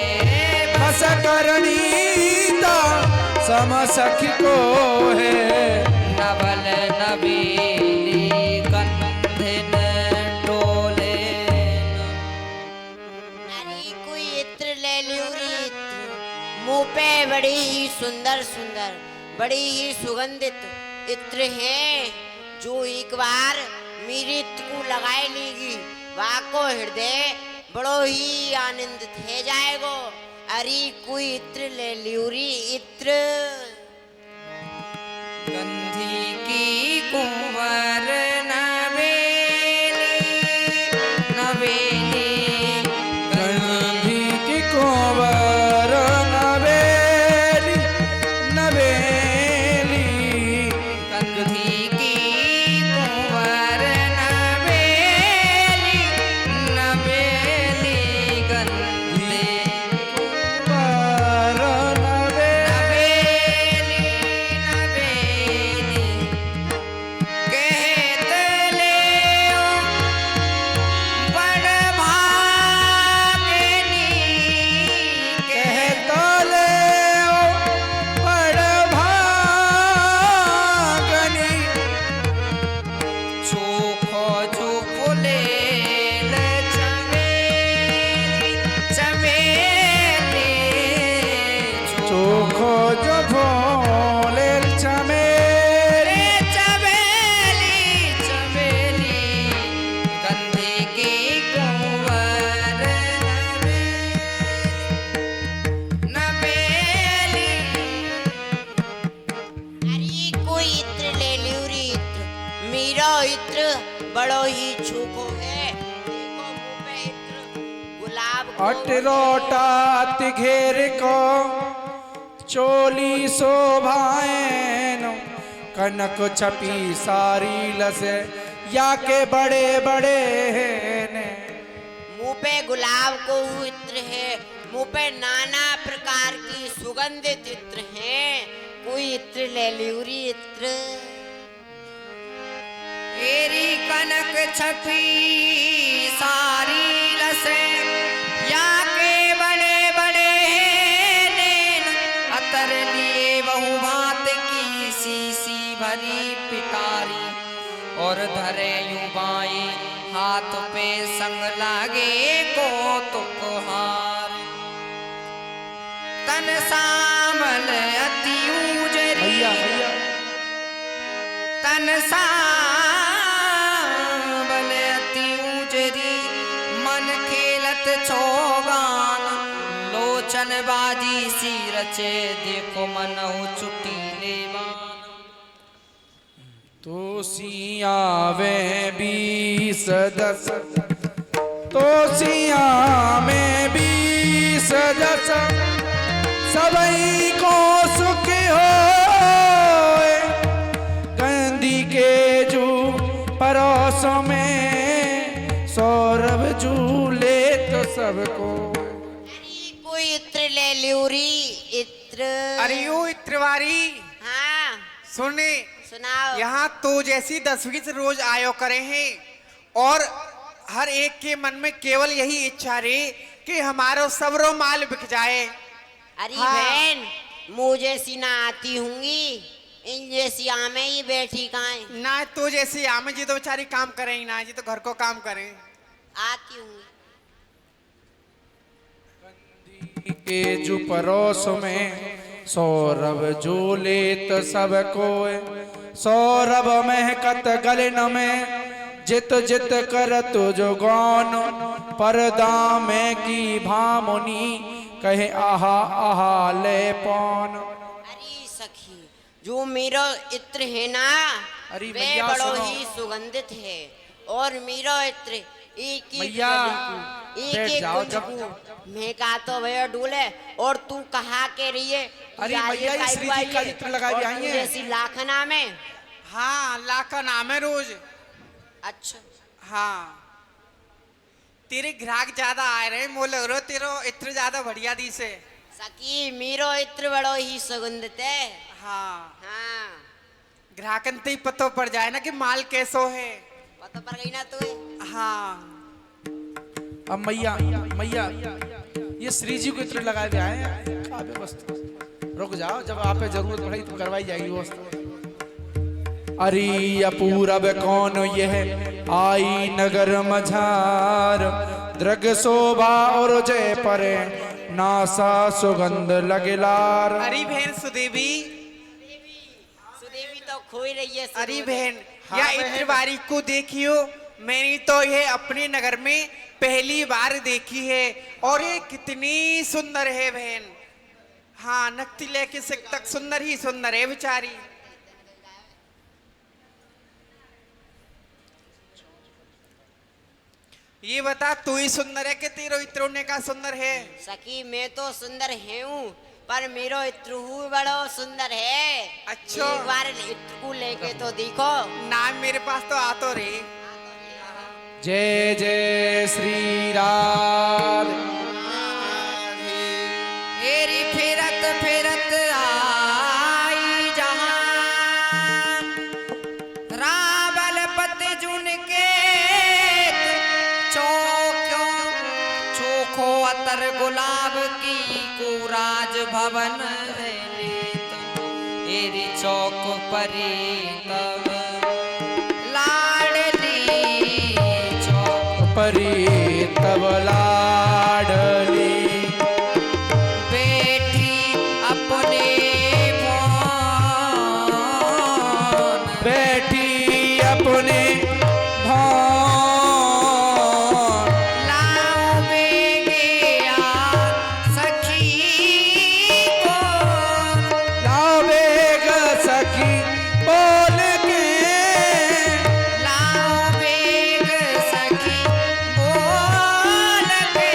बस करणीता सम सखी को है नवल नबीली गंधिन डोले नारी कोई इत्र ले ल्यूरी इत्र मुंह पे बड़ी ही सुंदर सुंदर बड़ी ही सुगंधित इत्र है जो एक बार मेरे इत्र को लगाए लेगी वाको हृदय बड़ो ही आनंदित है जाएगो। अरे कोई इत्र ले ल्यूरी इत्र गंधी की कुंवर नवेली नवेली गंधी की कुंवर नवेली नवेली गंधी की कुंवर नवेली नवेली गंधी कुंवर नवेली नवेली नवेली कहत ले बड़ भागनी कहता ले ओ बड़ भागनी चोखो जो फुले चमेली चोखो जो भोले चमेली चमेली चमेली गंधी की कुंवर नवेली अरे कोई इत्र ले ल्यूरी इत्र मेरा इत्र बड़ो ही छूको है देखो मुंह पे इत्र गुलाब को अटरोटात घेर को चोली शोभाएन कनक छपी सारी लसे या के बड़े बड़े ने मुंह पे गुलाब को इत्र है मुंह पे नाना प्रकार की सुगंधित इत्र है कोई इत्र ले ल्यूरी इत्र तेरी कनक छपी सारी लसे या के बड़े बड़े नैन अतर लिए बहु भात की सीसी भरी पिटारी और धरे यूं बाई हाथ पे संग लागे कौतुक हार तन सामल अति उजरी भैया भैया तन सावल अति उजरी मन खेलत छोगान लोचन बाजी सी रचे देखो मनहु चुटी लेवान तो सिया वे 20 दस तो सिया में 20 दस सबई को सुख हो गंदी के जू परोसों में सौरभ झूले तो सबको अरे कोई इत्र ले ल्यूरी इत्र। अरे ओ इत्रवारी, हाँ सुने, सुनाओ। यहाँ तो जैसी 10-20 रोज आयो करे हैं और हर एक के मन में केवल यही इच्छा रे कि हमारो सबरो माल बिक जाए। अरे हाँ। बहन, मुँह जैसी ना आती होंगी, इन जैसी आमे ही बैठी काएं। ना तो जैसी आमे जी तो बेचारी काम करें ही ना, जी तो घर को काम करें। आती होंगी। के जु परोस में सौरभ जो लेत सब कोय, सौरभ महकत गलन में जित जित करत जो गौन, परदा में की भामुनी कहे आहा आहा ले पौन। अरे सखी, जो मेरा इत्र है ना, अरे वे मैया बड़ो सुनो। ही सुगंधित है और मेरा इत्र एक मैया, बैठ जाओ जब- मैं कहा तो भैया डूले और तू कहा के रही है। अरे मैया, ये श्री जी का इत्र लगा के आई है। जैसी लाखना में। हाँ, लाख का नाम है रोज। अच्छा, हाँ, तेरे ग्राहक ज्यादा आए रहे, मोल रो तेरो इत्र ज्यादा बढ़िया दी से। सखी मेरो इत्र बड़ो ही सुगंधित है। हाँ, हाँ, ग्राहकन ते ही पतो पड़ जाए ना कि माल कैसो है। पता पड़ गई ना तुम्हें। हाँ, अब मैया मैया ये श्री जी को इत्र लगाए हुए आए हैं। क्या व्यवस्था, रुक जाओ, जब आप पे जरूरत पड़ेगी तो करवाई जाएगी व्यवस्था। अरे अपूरब कौन यह आई नगर मझार, दृग शोभा और जय परे नासा सुगंध लगलार। अरे बहन सुदेवी, सुदेवी तो खोई रही है। अरे सुदेवी। बहन, हाँ या बहन। इत्रवारी को देखियो, मैंने तो ये अपने नगर में पहली बार देखी है और ये कितनी सुंदर है बहन। हाँ, नक्ति लेके सिक तक सुंदर ही सुंदर है बेचारी। ये बता, तू ही सुंदर है कि तेरो इत्रोने का सुंदर है? सखी मैं तो सुंदर है हूँ, पर मेरो इत्र बड़ो सुंदर है। अच्छा। एक बार इत्र को लेके तो देखो। नाम मेरे पास तो आतो रे। जय जय श्री राम। हेरी फिरत फिरत आई जहां, रावल पति जुन के चौक्यों, चोखो अतर गुलाब की को राज भवन है लेत, हेरी चौक परी तब लाडली चौक परी तब लाडली, बैठी अपने भवन, बैठी अपने भवन, लाओ बेगिया सखी को, लाओ बेग सखी बोल के, लाओ बेग सखी बोल के,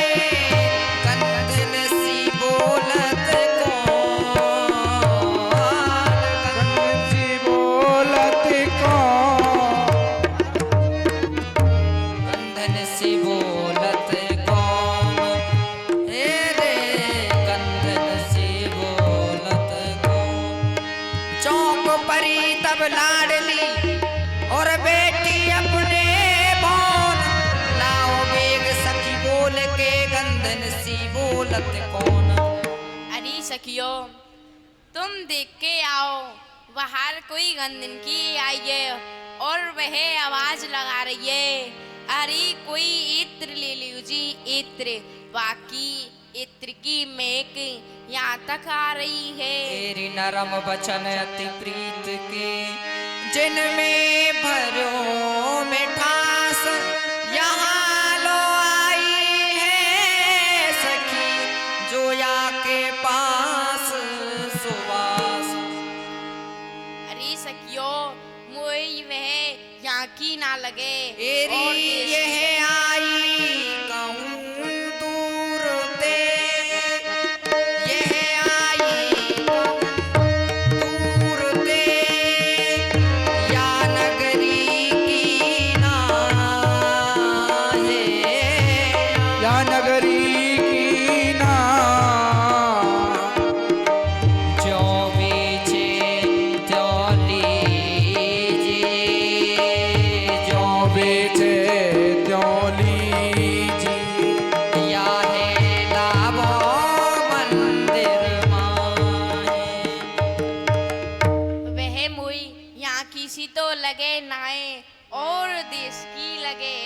कंधन सी बोलत कौन, जी बोलत कौन, कंधन सी बोलत कौन, हे रे कंधन सी बोलत कौन। चौक परी तब लाडली और बेटी अपने भौन, लाओ बेग सखी बोल के गंधन सी बोलत कौन। अरे सखियो, तुम देख के आओ, बाहर कोई गंदन की आई है और वह आवाज लगा रही है, अरे कोई इत्र ले लो जी, इत्र। बाकी इत्र की महक यहाँ तक आ रही है। तेरी नरम वचन अति प्रीत के, जिनमें भरो मिठास, यहाँ लो आई है सखी जोया के पास सुवास। अरे सखियो, मोई वह यहाँ की ना लगे। एरी और देश- यह आई कहूँ दूर ते, यह आई कहूँ दूर ते, या नगरी की ना है, या नगरी की ना, तो लगे नाए और देश की लगे।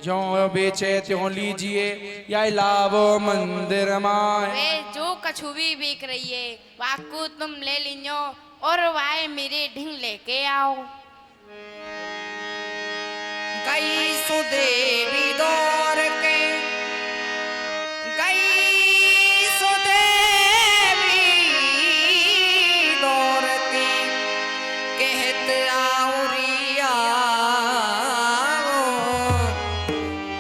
जो बेचे त्यों लीजिए या लावो मंदिर माए। वे जो कछु भी बिक रही है वाकू तुम ले लियो और वाए मेरे ढिंग लेके आओ। गई सुदेवी दौर के, गई सुदेवी दौर के, कहत आउरिया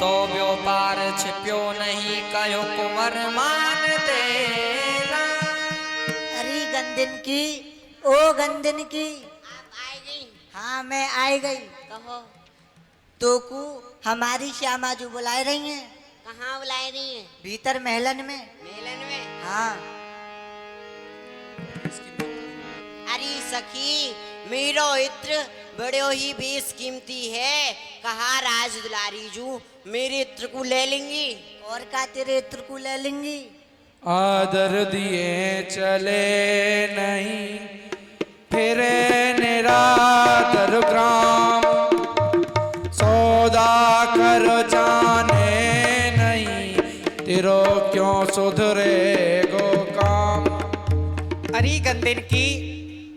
तो व्यापार छिप्यो नहीं कयो कुंवर मान देना। अरे गंदन की, ओ गंदन की, आप आए गई? हाँ मैं आई गई। कहो। तो को हमारी श्यामा जो बुलाए रही हैं कहाँ बुलाई रही है? भीतर महलन में। मेलन में? हाँ। अरे सखी, मेरो इत्र बड़ो ही बेशकीमती है। कहा राज दुलारी जू मेरे इत्र को ले लेंगी। और का तेरे इत्र को ले लेंगी? आदर दिए चले नहीं, फिरे निरादर ग्राम, सौदा कर जाने नहीं, तेरो क्यों सुधरे गो काम। अरे गंदन की,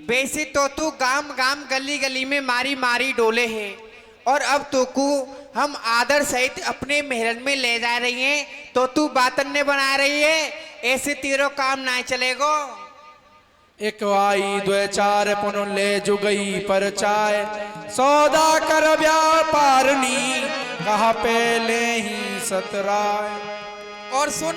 वैसे तो तू गाम गाम गली गली में मारी मारी डोले है, और अब तो को हम आदर सहित अपने महल में ले जा रही हैं, तो तू बातन ने बना रही है। ऐसे तेरो काम ना चलेगो। एक आई दो चार पुन ले जुगई पर चाय, सौदा कर व्यापारनी कहा पहले ही सतराय। और सुन,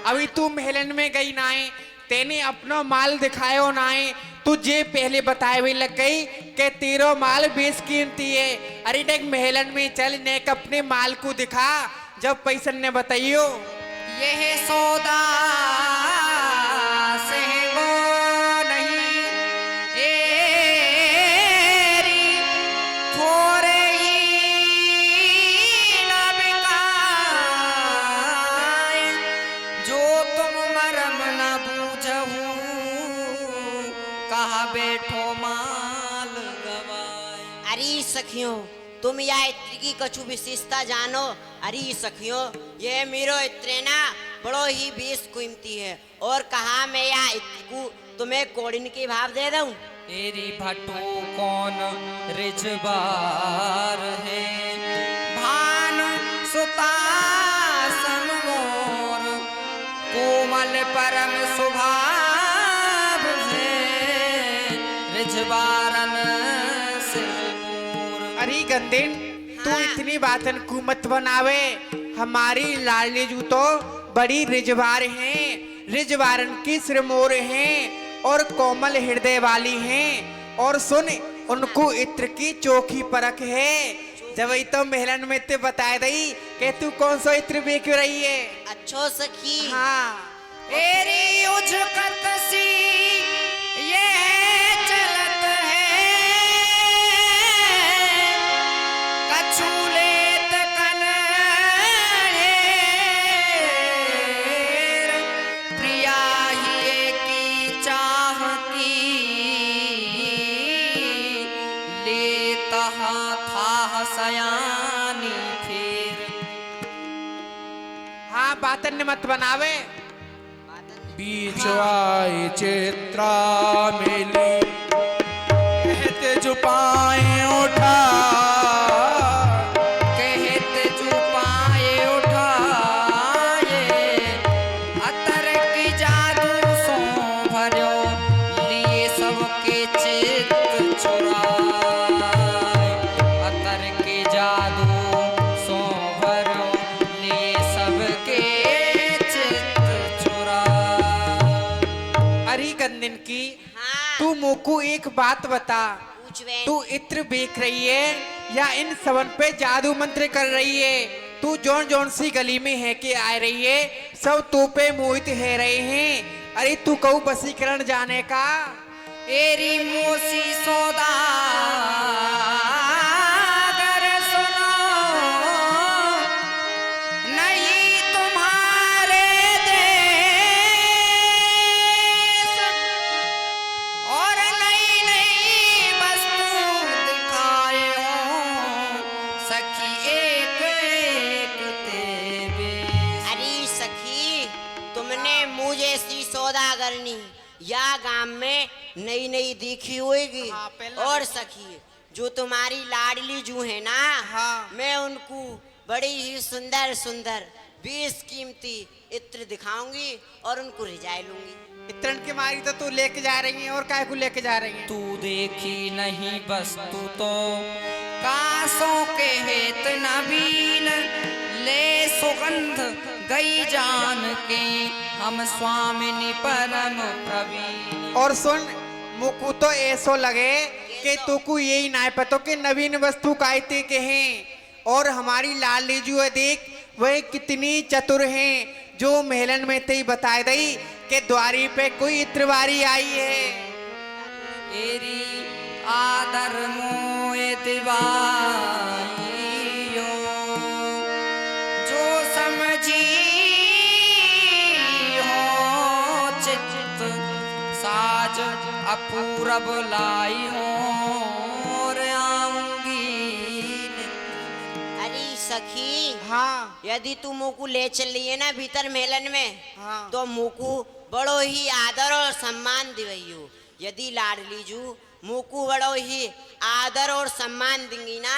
अभी तू महलन में गई नाए, तेने अपना माल दिखायो नाए, तुझे पहले बताए हुए लग गई कि तेरो माल बेशकीमती है। अरे देख महलन में चल, नेक अपने माल को दिखा, जब पैसन ने बताइयो। यह सौदा से वो नहीं, एरी थोड़े ही ना बिकाए, जो तुम मरम न बूझहू, कहा बैठो माल गवाए। अरे सखियों, तुम या इत्र की कछु विशेषता जानो। अरे सखियों, ये मेरो इत्र ना बड़ो ही बेशकीमती है। और कहा मैं या इत्र को तुम्हें कोड़िन के भाव दे दूं। तेरी भटू कौन रिजबार है, भान सुता समोर, कोमल परम सुभाव है, रिजबारन से दूर। अरे गंदिन, तू इतनी बातन को मत बनावे। हमारी लाडली जू तो बड़ी रिजवार हैं, रिजवारन की सिरमोर हैं और कोमल हृदय वाली हैं। और सुन, उनको इत्र की चोखी परख है। जब तो महलन में ते बताए दई कि तू कौन सा इत्र बेच रही है। अच्छो सखी। हाँ। तेरी उजकत सी ये चलत है, कछु लेत कन्हेर, प्रिया ही की चाह की, लेता था सयानी फिर। हाँ, बातन ने मत बनावे। बीच आई चित्रा मिली, कहते जुपाए उठा, कहते चुपाए उठाए, अतर की जादू सो भर्यो, लिए सबके चित्त चुराए। अतर की जादू सो भर्यो, लिए सबके चित्त चुराए। अरे गंदिन की, हाँ। तू मोको एक बात बता, पूछ वे। तू इत्र बेच रही है या इन सबन पे जादू मंत्र कर रही है? तू जौन जौन सी गली में है के आ रही है, सब तू पे मोहित है रहे हैं। अरे तू कहू बसीकरण जाने का? एरी मोसी सौदागर सुनो, नहीं तुम्हारे देश, और मुझे सी सौदागरनी या गांव में नई नई दिखी होगी। हाँ, पहला और देखो। सखी जो तुम्हारी लाडली जू है ना, हाँ। मैं उनको बड़ी ही सुंदर सुंदर 20 कीमती इत्र दिखाऊंगी और उनको रिझाई लूंगी। इतरण के मारी तो तू लेके जा रही है, और काय को लेके जा रही है? तू देखी नहीं वस्तु तो कासों के हेत नवीन, ले सुगंध गई जान के हम स्वामिनी परम प्रवीण। और सुन, मुकु तो ऐसो लगे कि तू को यही ना पतो कि नवीन वस्तु कायते के हैं। और हमारी लाल लीजू देख वह कितनी चतुर हैं, जो मेलन में ते बताए दई कि द्वारी पे कोई इत्रवारी आई है। एरी आदर मोए दिवाइयो, जो समझी हो चित्त साज अपूरब लाई हो और आऊंगी। अरे सखी, हाँ यदि तू मुकु ले चली है ना भीतर मेलन में, हाँ। तो मुकु बड़ो ही आदर और सम्मान दिवैयो। यदि लाडली जू मुकु बड़ो ही आदर और सम्मान देंगी ना,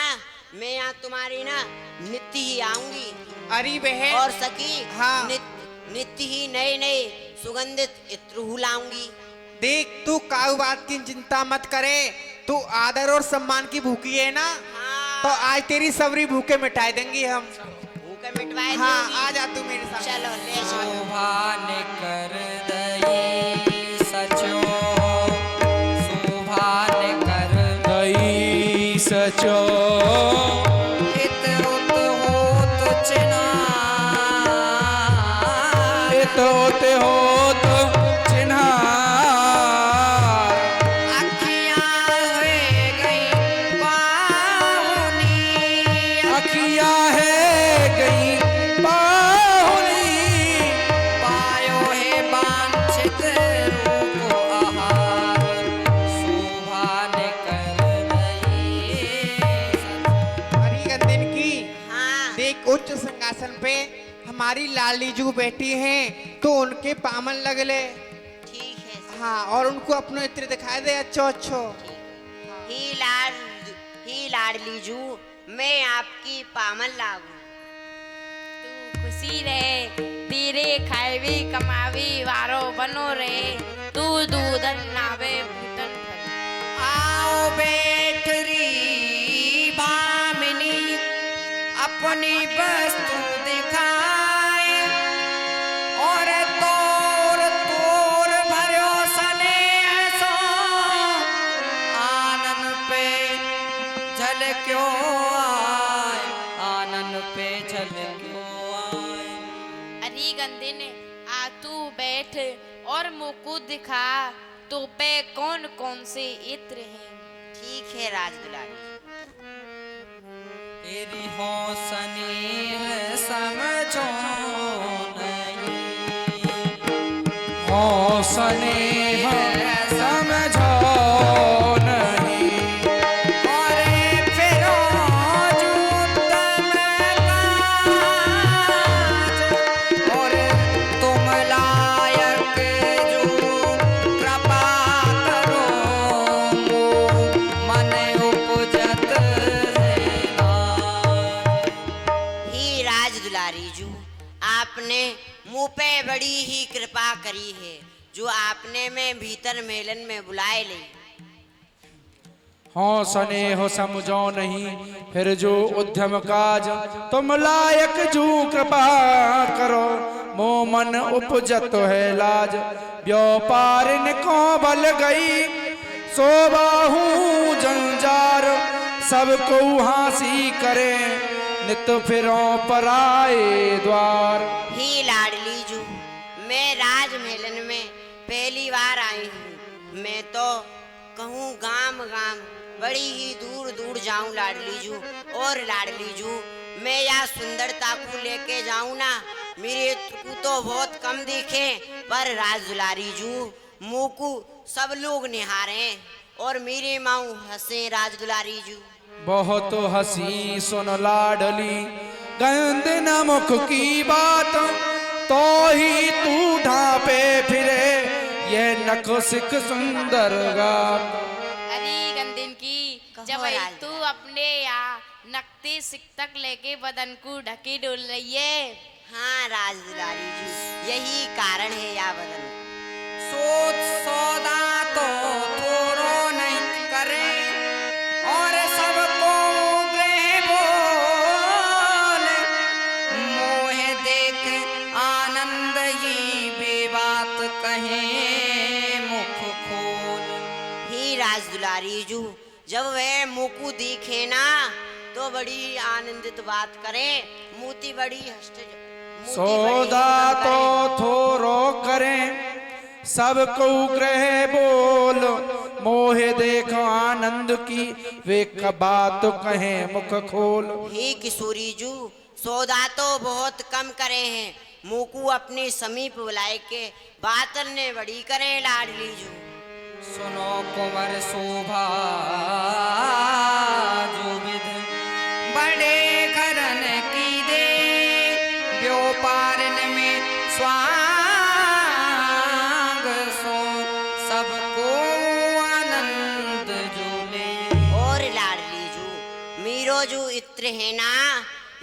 मैं यहाँ तुम्हारी ना नित्य ही आऊंगी। अरे बहन, और सखी, हाँ। नित्य ही नए नए सुगंधित इत्र लाऊंगी। देख तू काऊ बात की चिंता मत करे, तू आदर और सम्मान की भूखी है ना, तो आज तेरी सबरी भूखे मिटाई देंगे हम। भूखे मिटवाए हाँ, दोगी? आ जा तू मेरे साथ। चलो ले चलो। शोभा ने कर दई सचो, शोभा ने कर दई सचो, इत उत होत चिना, इत होते होत चिन्हा, अखियाँ हुए गई पाहुनी, अखियाँ है गई बाहुली, पायो है वांछित रूप आहार, शोभा ने कर दई हरिगंदन की हाँ। देख उच्च सिंहासन पे हमारी लाली जू बैठी हैं, तो उनके पामन लगले। ठीक है। हाँ, और उनको अपनो इत्र दिखाई दे अच्छो अच्छो। ही लाडली जू, मैं आपकी पामन लागू। तू खुशी रहे, तेरे खाएवी कमावी वारो बनो रे, तू दूधन नावे भूतन भरे। आओ बैठ री भामिनी, अपनी वस्तु दिखाए, और तोर तोर भरो स्नेह सो, आनंद पे झल क्यों आए, आनंद पे झल क्यों आए। अरे गंदिन, आ तू बैठ और मुकु दिखा, तो पे कौन कौन से इत्र हैं। ठीक है राजदुलारी। तेरी हौसनी है समझो नहीं, हौसने है समझो नहीं, और फिरो जूतम काज, और तुम लायक जो कृपा करो, मन उपजत है नाज। ही राजदुलारी जू, आपने मुँह पे बड़ी ही कृपा करी है, जो आपने मैं भीतर मेलन में बुलाए ली। हौसने हो समझो नहीं, फिर जो उद्यम काज तुम लायक जू कृपा करो, मो मन उपजत है लाज, व्यापारिन को बल गई, सोबाहू जंजार, सबको हांसी करे, नित फिरो पराए द्वार। ही लाडली जू, मैं राजमहलन में पहली बार आई हूँ। मैं तो कहूँ गांव गांव बड़ी ही दूर दूर जाऊँ लाडली जू। और लाडली जू, मैं यह सुंदरता को लेके जाऊँ ना, मेरे को तो बहुत कम दिखे, पर राजदुलारी जू मुँह को सब लोग निहारे और मेरे माऊ हंसे राजदुलारी जू। बहुत हंसी सुन लाडली, गंद न मुख की बात, तो ही तू ढाप यह नख सिख सुंदर गात। अरे गंदिन की कहो जब राज तू अपने यहाँ नकते सिक तक लेके बदन को ढके डोल रही है। हाँ राज दुलारी जी, यही कारण है या बदन। सोच सौदा तो थोड़ो नहीं करे और सबको ग्रह बोल, मोह देख आनंद ही बेबात कहे मुख खोल। ही राज दुलारी जू, जब वह मुकु दिखे ना तो बड़ी आनंदित बात करे, मोती बड़ी सौदा तो थोरो करें सबको ग्रह बोल, मोह देख आनंद की वे बात कहे मुख खोल। ही किशोरी जू, सौदा तो बहुत कम करे हैं, मुकु अपने समीप बुलाए के बात ने बड़ी करे लाडली जू। सुनो कुंवर शोभा जो विध बड़े घरन की दे, व्योपारन में स्वांग सो सबको आनंद जो ले। और लाडली जू, मीरो जू इत्र है ना,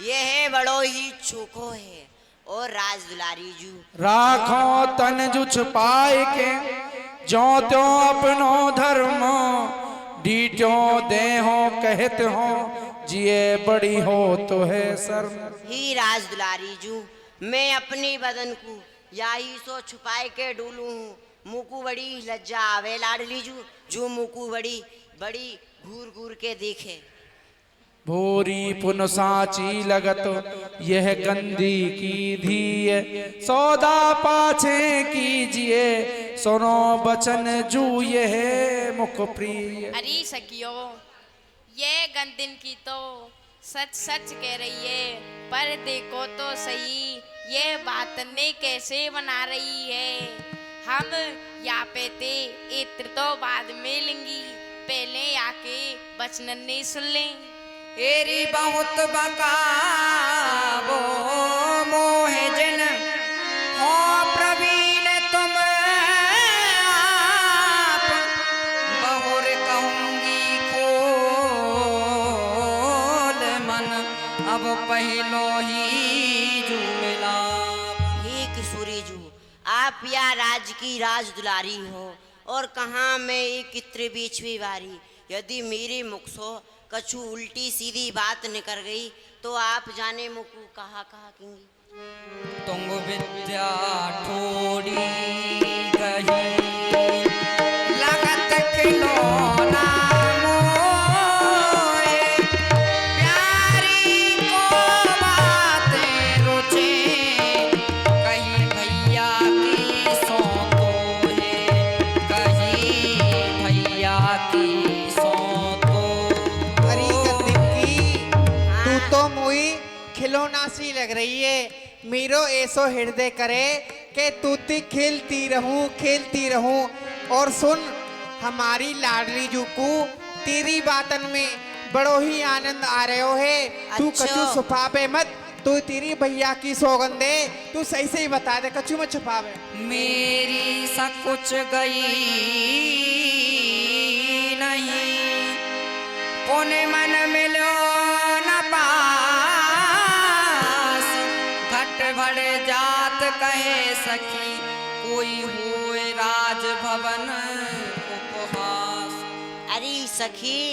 यह बड़ो ही छूको है। और राज दुलारी जू, राखो तन जु छुपाए के जो त्यों अपनो धर्म, डीटो देहो कहते हो जिए बड़ी हो तो है शर्म। ही राज दुलारी जू, मैं अपनी बदन को याही सो छुपाए के डूलू हूँ, मुकु बड़ी लज्जा आवे लाडली जू, जो मुकु बड़ी बड़ी घूर घूर के देखे। भूरी पुन साची लगत यह गंदी की धीय, सौदा पाछे कीजिए सुनो बचन जू यह मुख प्रिय। अरे सखियो, ये गंदिन की तो सच सच कह रही है, पर देखो तो सही ये बात ने कैसे बना रही है। हम यहाँ पे थे, इत्र तो बाद में लेंगी, पहले आके बचन ने सुन लें। एरी बहुत बकावो मोह जन हो प्रवीण तुम आप, बहुर कहूंगी खोल मन अब पहलो ही जू मिला। ही किशोरी जू, आप या राज की राज दुलारी हो, और कहाँ मैं एक इत्र बीच भी वारी। यदि मेरे मुख सो कछु उल्टी सीधी बात निकल गई तो आप जाने मुकु कहा कहेंगी। तुंग विद्या ठोड़ी कही लगत खिलौना मोहे, प्यारी को बातें रुचे कहीं भैया की सो तो है, कहीं भैया की सो तो। अरे गंदिन की, तू तो मुई खिलौना सी लग रही है, मीरो ऐसो हृदय करे कि तू ती खेलती रहूं। और सुन हमारी लाडली जू को तेरी बातन में बड़ो ही आनंद आ रहे है। तू अच्छा। कछु छुपावे मत, तू तेरी भैया की सौगंध है, तू सही सही बता दे, कछु मत छुपावे। मेरी सकुच गई नहीं, कोने मन मिलो न पास, घट भड़ जात कहे सखी कोई हुए राज भवन उपहास। अरे सखी,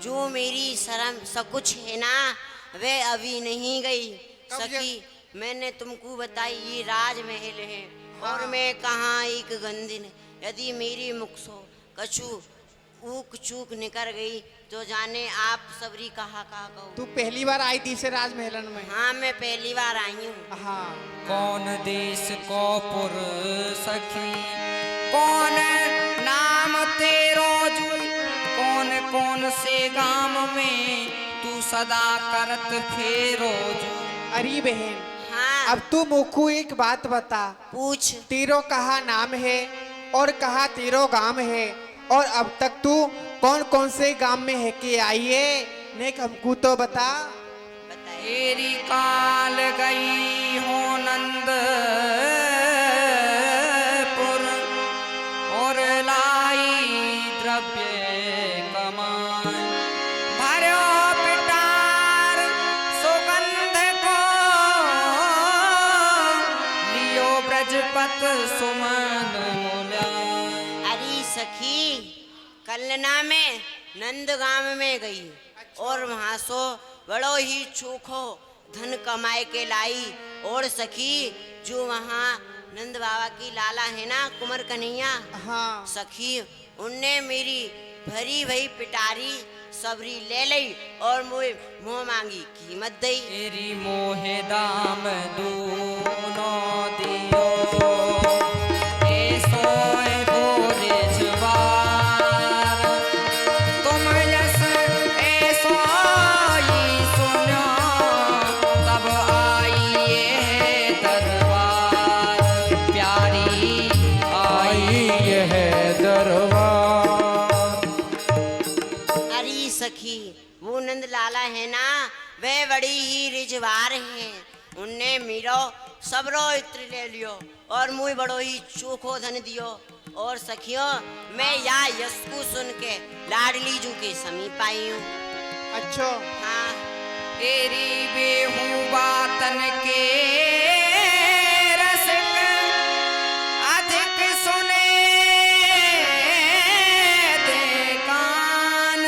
जो मेरी शर्म सकुच है ना, वे अभी नहीं गई। कब सखी, मैंने तुमको बताई ये राजमहल है, और मैं कहाँ एक गंदिन। यदि मेरी मुख सो कछु ऊक चूक निकल गई तो जाने आप सबरी कहा कहो। तू पहली बार आई थी से राजमहलन में? हाँ, मैं पहली बार आई हूँ। हाँ। कौन देश को पुर सखी, कौन नाम तेरो जू, कौन कौन से गांव में तू सदा करत फेरो जू। अरे बहन, हाँ, अब तू मुझको एक बात बता, पूछ। तेरो कहा नाम है और कहा तेरो गांव है, और अब तक तू कौन कौन से गांव में है के आई है, नेक हमको तो बता। बताइए। तेरी काल गई हो नंदपुर, सुमन मुला। अरे सखी, कलना में नंदगांव में गई और वहां सो बड़ो ही चोखो धन कमाए के लाई। और सखी, जो वहाँ नंद बाबा की लाला है ना, कुंवर कन्हैया, हाँ सखी उनने मेरी भरी भई पिटारी सबरी ले ली और मुझे मुँह मांगी कीमत दई। तेरी मोहे दाम दूनो दियो, ए सोए भोरे जवार, तुम यस ए सोई सुनो, तब आई ये दरबार, प्यारी आई ये है दरबार। अरे सखी, वो नंद लाला है ना, वे बड़ी ही रिजवार हैं। उनने मीरो सबरो इत्र ले लियो और मुझे बड़ो ही चोखो धन दियो। और सखियों, मैं या यसकू सुन के लाडली जू के समीप आई हूँ। अच्छो हाँ, तेरी बेहू बातन के रसिक अधिक सुने दे कान,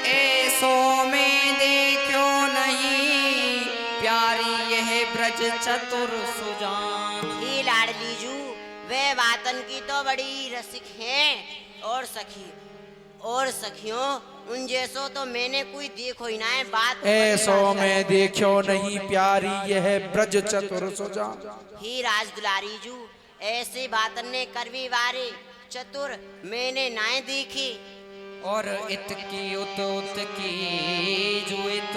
ऐसो में देखो नहीं प्यारी यह ब्रज चतुर सुजान। ही लाडली जू, वे बातन की तो बड़ी रसिक हैं। और सखियों, उन जैसो तो मैंने कोई देखो ही ना है। बात ऐसो में देखो नहीं प्यारी यह ब्रज चतुर सुजान। ही राज दुलारी जू, ऐसे बातन ने करवी वारे चतुर मैंने नाए देखी। और इत की उत की जुइत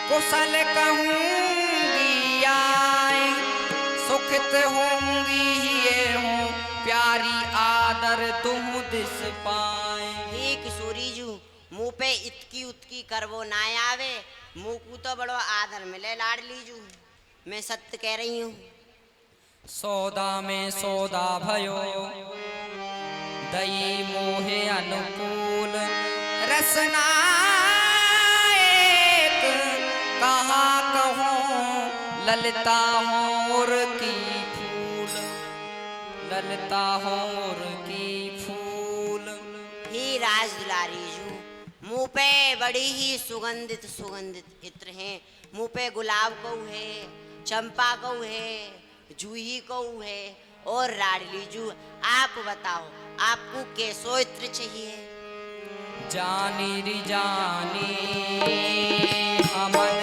कुशल कहूंगी आए, सुखित होंगी ये हूँ प्यारी आदर तुम दिस पाए। ही किशोरी जू, मुँह पे इतकी उतकी करवो ना आवे, मुँह को तो बड़ो आदर मिले लाडली जू। मैं सत्य कह रही हूँ। सौदा में सौदा भयो, दई मोहे अनुकूल, रसना एक कहा कहो ललिता मोर की फूल, ललिता मोर की फूल। ही राज दुलारी जू, मुँह पे बड़ी ही सुगंधित सुगंधित इत्र हैं। मुँह पे गुलाब को है, चंपा को है, जूही को है। और लाडली जू, आप बताओ आपको कैसो इत्र चाहिए? जानी री जानी हमन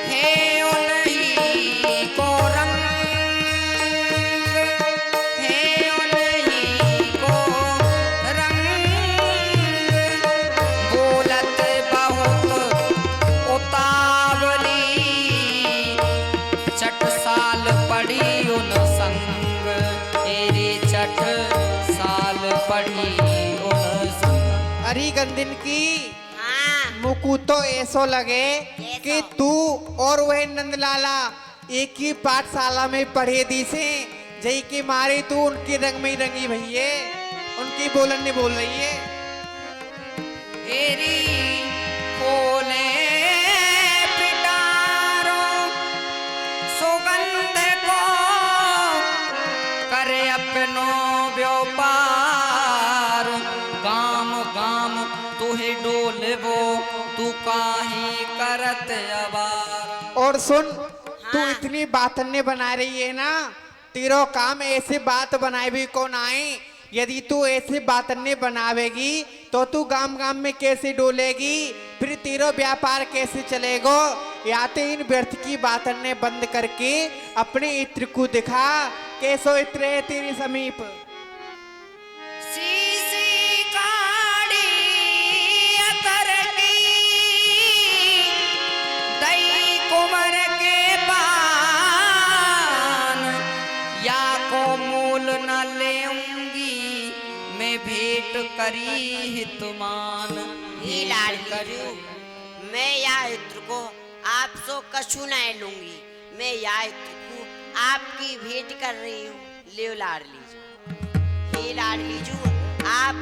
है उन्हीं को रंग, है उन्हीं को रंग, बोलत बहुत उतावली, चट साल पड़ी उन संग, तेरे चट साल पड़ी उन संग। अरे गंदिन की हाँ, मुकु तो ऐसो लगे कैसो? कि तू और वह नंदलाला एक ही पाठशाला में पढ़े दी से, जई के मारे तू उनके रंग में ही रंगी भैये, उनकी बोलन नहीं बोल रही है। एरी कोले पिटारो सुगंध को करे अपनो व्यापार, गाम गाम तुहे डोलबो तू काहे करत अबार। और सुन, तू इतनी बातन्ने बना रही है ना, तेरो काम ऐसे बात बनाए भी कौन आए। यदि तू ऐसे बातन्ने बनावेगी तो तू गांव गांव में कैसे डोलेगी, फिर तेरो व्यापार कैसे चलेगो। या तो इन व्यर्थ की बातन्ने बंद करके अपने इत्र को दिखा, कैसो इत्र है तेरे समीप। सीसी काड़ी अतर की, दई कुंवर के पान, या को मूल न लेऊंगी मैं भेंट करी हितमान। ही लाडली जू, मैं या इत्र को आप सो कछु न लूंगी। मैं या इत्र को आपकी भेंट कर रही हूँ। ले लाडली जू, हे लाडली जू, आप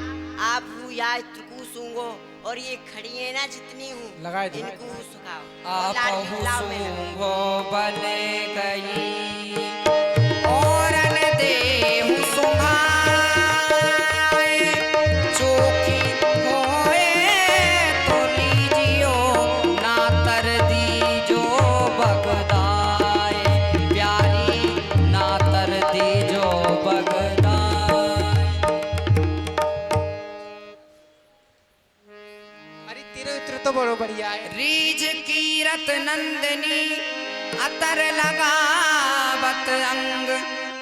या इत्र को सूंगो और ये खड़ी है ना जितनी हूँ, लगाए दो। इनको सुखाओ। आप लाडली लाओ मैं लगाऊं। सूंघो बले गई रीझ कीरत नंदिनी अतर लगावत अंग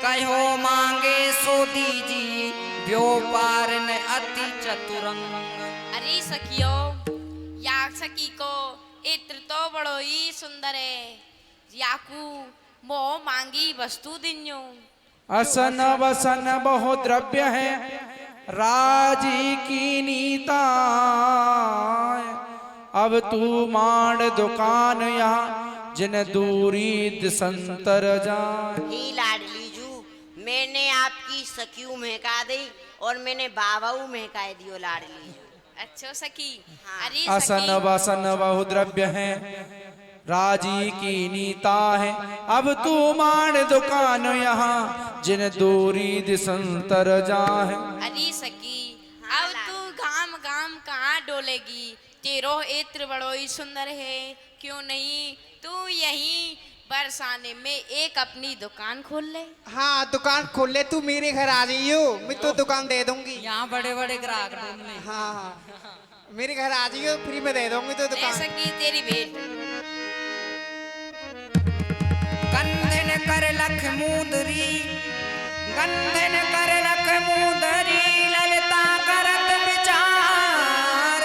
कहो मांगे सो दीजी व्योपार न अति चतुरंग। अरे सखियो, या सखी को इत्र तो बड़ो ही सुंदर है, याकू मोह मांगी वस्तु दिन्यो। असन वसन बहु द्रव्य है राजी की नीता, अब तू मांड दुकान यहाँ जिन दूरी दिसंतर जाए। ही लाडली जू, मैंने आपकी सखियों महका दी और मैंने बाबाऊ महका दियो लाडली जू। अच्छो सखी। हाँ। अरे असन सखी, वसन बहु द्रव्य है राजी की नीता है, अब तू मांड दुकान यहाँ जिन दूरी दिसंतर जाए। अरे सखी, अब तू घाम घाम कहाँ डोलेगी, तेरो इत्र बड़ो ही सुंदर है, क्यों नहीं तू यहीं बरसाने में एक अपनी दुकान खोल ले। हाँ दुकान खोल ले, तू मेरे घर आ जाइयो, मैं तो दुकान दे दूंगी। यहाँ बड़े बड़े ग्राहक ढूंढने। हाँ हाँ मेरे घर आ जाइयो, फ्री में दे दूंगी तो दुकान। सखी तेरी भेंट। गंधन कर लख मुंदरी, गंधन कर लख मुंदरी, ललिता करत विचार,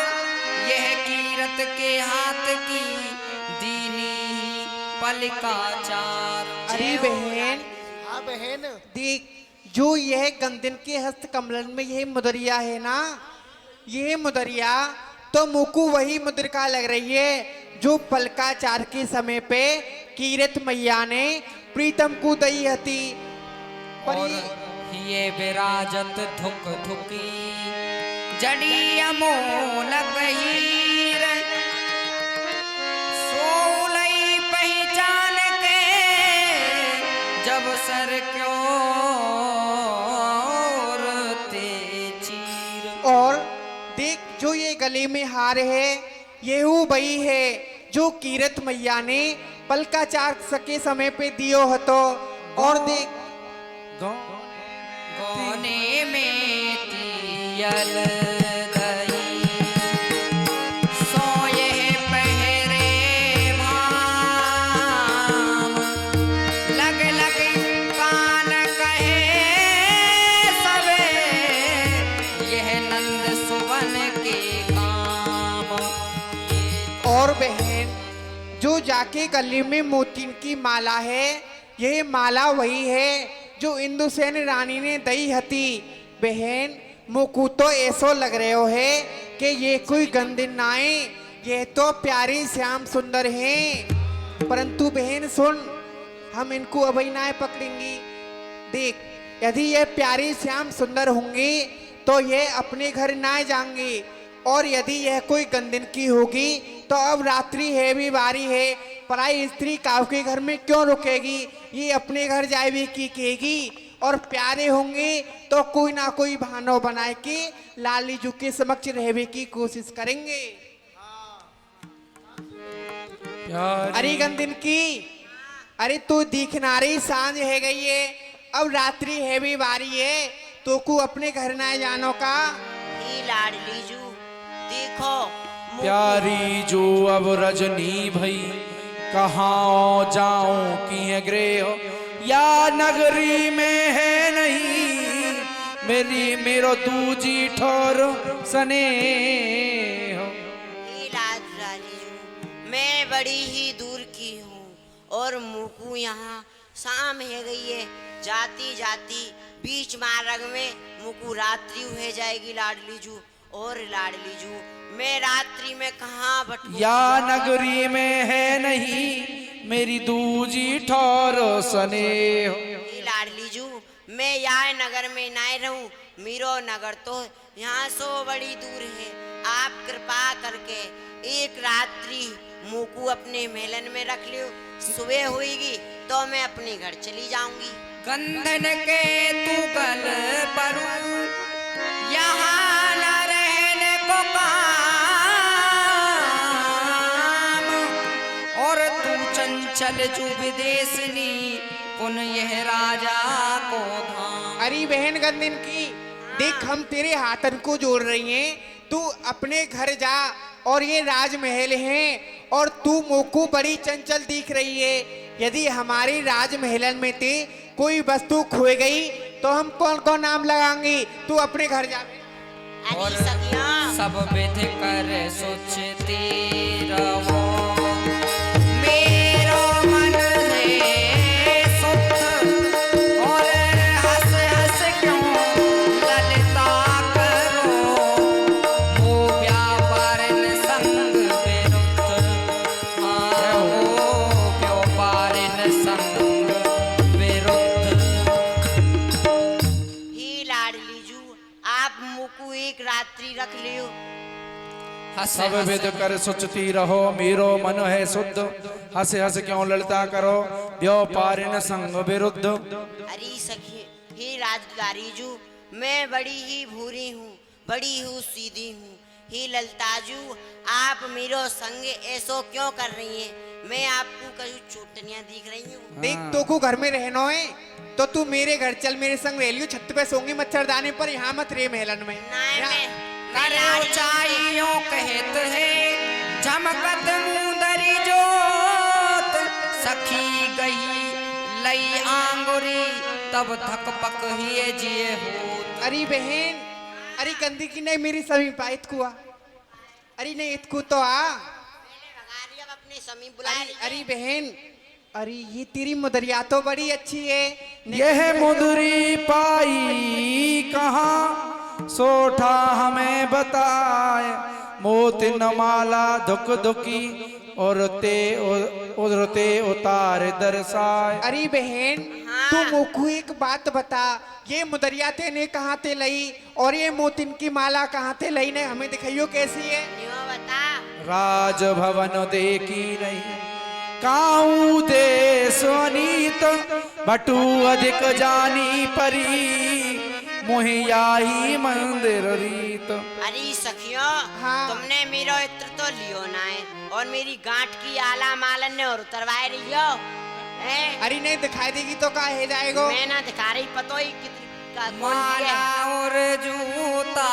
यह कीरत के हाथ की दीनी पलिकाचार। अरे बहन, हाँ बहन, देख जो यह गंदन के हस्त कमलन में यह मुदरिया है ना, यह मुदरिया तो मुकु वही मुद्रिका लग रही है जो पलकाचार के समय पे कीरत मैया ने प्रीतम को दई हती। और ये विराजत धुक धुकी जड़ी अमोलक हीर, सोलई पहचान के जब सर क्यों चीर। और देख जो ये गले में हार है ये वो वही है जो कीरत मैया ने पलकाचार सके समय पे दियो हतो। और देख गोने में तियल दई, सोए पहरे भाम, लग लग कान कहे सबे, यह नंद सुवन के काम। और बहन जो जाके गले में मोतिन की माला है, यह माला वही है जो इंदुसेन रानी ने दई हती। बहन मुकु तो ऐसो लग रहे हो है कि ये कोई गंदिन नाए, ये तो प्यारी श्याम सुंदर हैं। परंतु बहन सुन, हम इनको अभी नाए पकड़ेंगी। देख यदि ये प्यारी श्याम सुंदर होंगी तो ये अपने घर ना जाएंगे, और यदि यह कोई गंदिन की होगी तो अब रात्रि है भी बारी है, पराई स्त्री काव के घर में क्यों रुकेगी, ये अपने घर जाए भी की कहेगी। और प्यारे होंगे तो कोई ना कोई बहाना बनाए के लाली जू के समक्ष रहने की कोशिश करेंगे। अरे गंदिन की, अरे तू दिखना रही सांझ है गई है, अब रात्रि है भी बारी है, तो को अपने घर ना जानो का। ही लाडली जू देखो प्यारी जो अब रजनी भई, कहाँ जाऊं की है गृह, या नगरी में है नहीं मेरी मेरो दूजी ठोर सने। मैं बड़ी ही दूर की हूँ और मुकु यहाँ शाम है गई है, जाती जाती बीच मार्ग में मुकु रात्रि हो जाएगी लाडली जू। और लाडली जू मैं रात्रि में कहाँ भटकूं? या नगरी में है नहीं मेरी दूजी ठोर सने। लाडली जू मैं यहाँ नगर में ना रहूं, मेरो नगर तो यहाँ सो बड़ी दूर है। आप कृपा करके एक रात्रि मुकु अपने मेलन में रख लियो, सुबह होगी तो मैं अपने घर चली जाऊंगी। गंधन के तू गल परू, यहाँ न रहने को काम, और तू चंचल जो विदेशनी पुन यह राजा को धाम। अरे बहन गंदिन की, देख हम तेरे हाथन को जोड़ रही हैं, तू अपने घर जा और ये राजमहल हैं और तू मोको बड़ी चंचल दिख रही है। यदि हमारी राजमहल में ते कोई वस्तु खोई गई तो हम कौन कौन नाम लगाएंगे? तू अपने घर जा। अरे सखिया सब विध कर सोचती रहो, मेरो मन है सुध, और हंस हंस क्यों ललता करो, वो व्यापारन संग विरुद्ध, वो व्यापारन संग विरुद्ध। ही लाडली जू आप मुकु एक रात्रि रख लियो। सब विध कर सोचती रहो, मेरो मन है शुद्ध, हंस हंस क्यों ललता करो, व्यापारिन संग विरुद्ध। अरे सखी हे राजदारी जू मैं बड़ी ही भूरी हूँ, बड़ी हूँ सीधी हूँ। हे ललताजू आप मेरो संग ऐसो क्यों कर रही हैं? मैं आपको कहीं चोटनियाँ दिख रही हूँ। देख तो को घर में रहना है तो तू मेरे घर चल, मेरे संग रह लियो। छत पे सोंगी मच्छरदानी पर, यहाँ मत रे महलन में। कर ऊंचाइयों कहत है झमकत मुंदरी जोत, सखी गई लई आंगुरी तब थक पक ही जिए हो। अरे बहन, अरे गंदी की नहीं मेरी समीप आ, इतकू आ। अरे नहीं इतकू तो आ। अपने समीप बुला अरे बहन, अरे ये तेरी मुदरिया तो बड़ी अच्छी है। यह मुदरी पाई कहाँ, सोठा हमें बताए, मोतिन माला धुक धुकी और ते उतार दर्शाए। अरे बहन तू मोकू एक बात बता, ये मुदरिया तेने कहाँ ते लई और ये मोतिन की माला कहाँ ते लई ने हमें दिखाइयो कैसी है? बता। राज भवन देखी नहीं, काऊ दे सोनीत, बटू अधिक जानी परी, मुहियाई मंदिर रीत। अरे सखियों तुमने मेरा इत्र तो लियो ना है और मेरी गांठ की आला मालन ने और उतरवाए रहियो। अरे नहीं दिखाई देगी तो का है जाएगो? मैं ना दिखा रही, पतो ही कितनी का कौन माला और जूता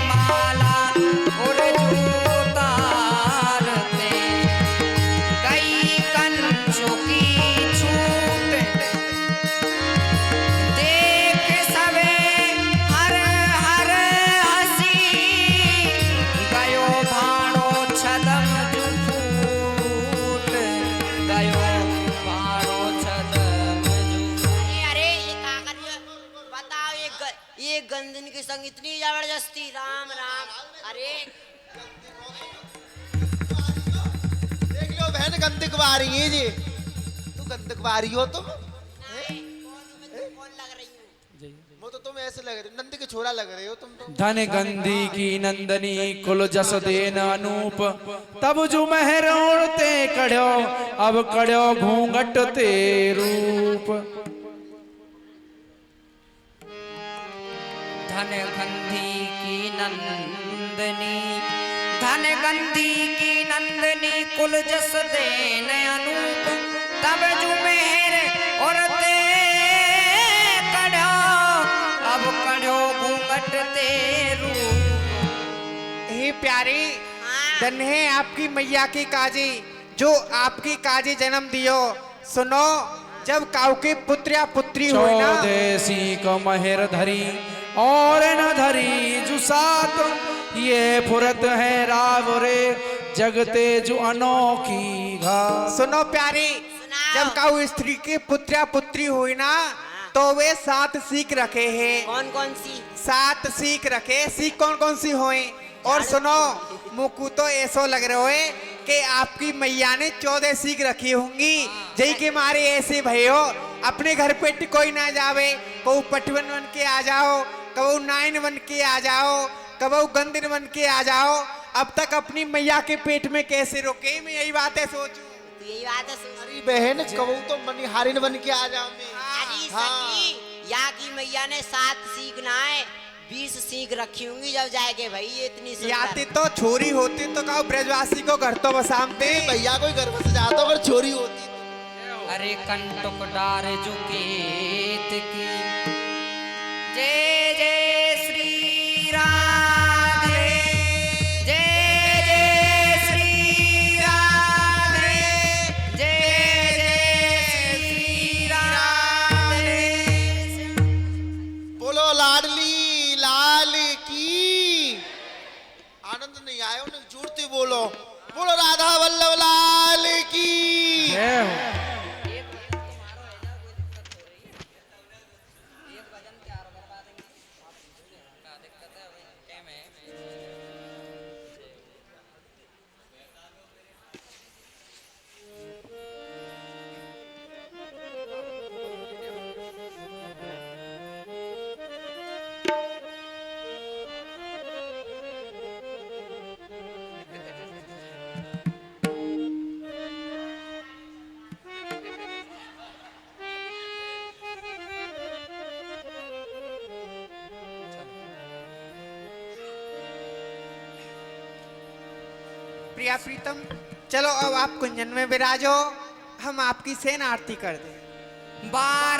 माला और जूता कई कंचों की छूट, देख सवे हर हर हंसी, गयो भाणो छदम जुफूट, गयो भाणो छदम जुफूट। अरे ये का करियो बताओ, ये गंदन के संग इतनी जबरदस्ती, राम राम। अरे देख लो बहन गंदकवारी है जी, तू गंदकवारी हो तुम? कौन लग रही हूँ? वो तो तुम ऐसे लग रहे, नंद के छोरा लग रहे हो तुम तो। धन गंधी की नंदनी कुल जस देन अनूप, तब जो महर ओढ़ते कड़ो, अब कड़ो घूंघट ते रूप। धन गंधी की नंदनी, धन गंधी की नंदनी कुल जस देन अनूप, तब जो मेहर और ते कड़ो, अब कड़ो घूंघट ते रूप। हे प्यारे धन है आपकी मैया की काजी जो आपकी काजी जन्म दियो। सुनो जब काऊ के पुत्र या पुत्री हो ना, चौदेसी को महर धरी और न धरी जुसात, ये फुरत है राव रे जगते जो अनोखी घात। सुनो प्यारे, जब काऊ स्त्री के पुत्र या पुत्री हुई ना तो वे 7 सीख रखे हैं। कौन कौन सी? 7 सीख रखे। सीख कौन कौन सी हुई? और सुनो मुकु तो ऐसो लग रहे हो कि आपकी मैया ने 14 सीख रखी होंगी, जय के मारे ऐसे भयो अपने घर पे कोई ना जावे, कबू पटवन बन के आ जाओ, कबू नाइन बन के आ जाओ, कबू गंदिन बन के आ जाओ। अब तक अपनी मैया के पेट में कैसे रोके? मैं यही बातें सोचूं। तो यही बात है। अरे बहन कहूँ तो मनिहारिन बन के आ जाओ मैं। अरे सखी यहाँ की मैया ने 7 सीख ना है 20 सीख रखी होंगी जब जाएगे भाई। ये इतनी याती तो छोरी होती तो कहो ब्रजवासी को घर तो बसामते। भैया कोई घर बस जाता अगर छोरी होती तो। अरे कंटक डार जुकेत की, जय जय श्री राधे प्रिया प्रीतम, चलो अब आप कुंजन में विराजो, हम आपकी सेना आरती कर दें। बा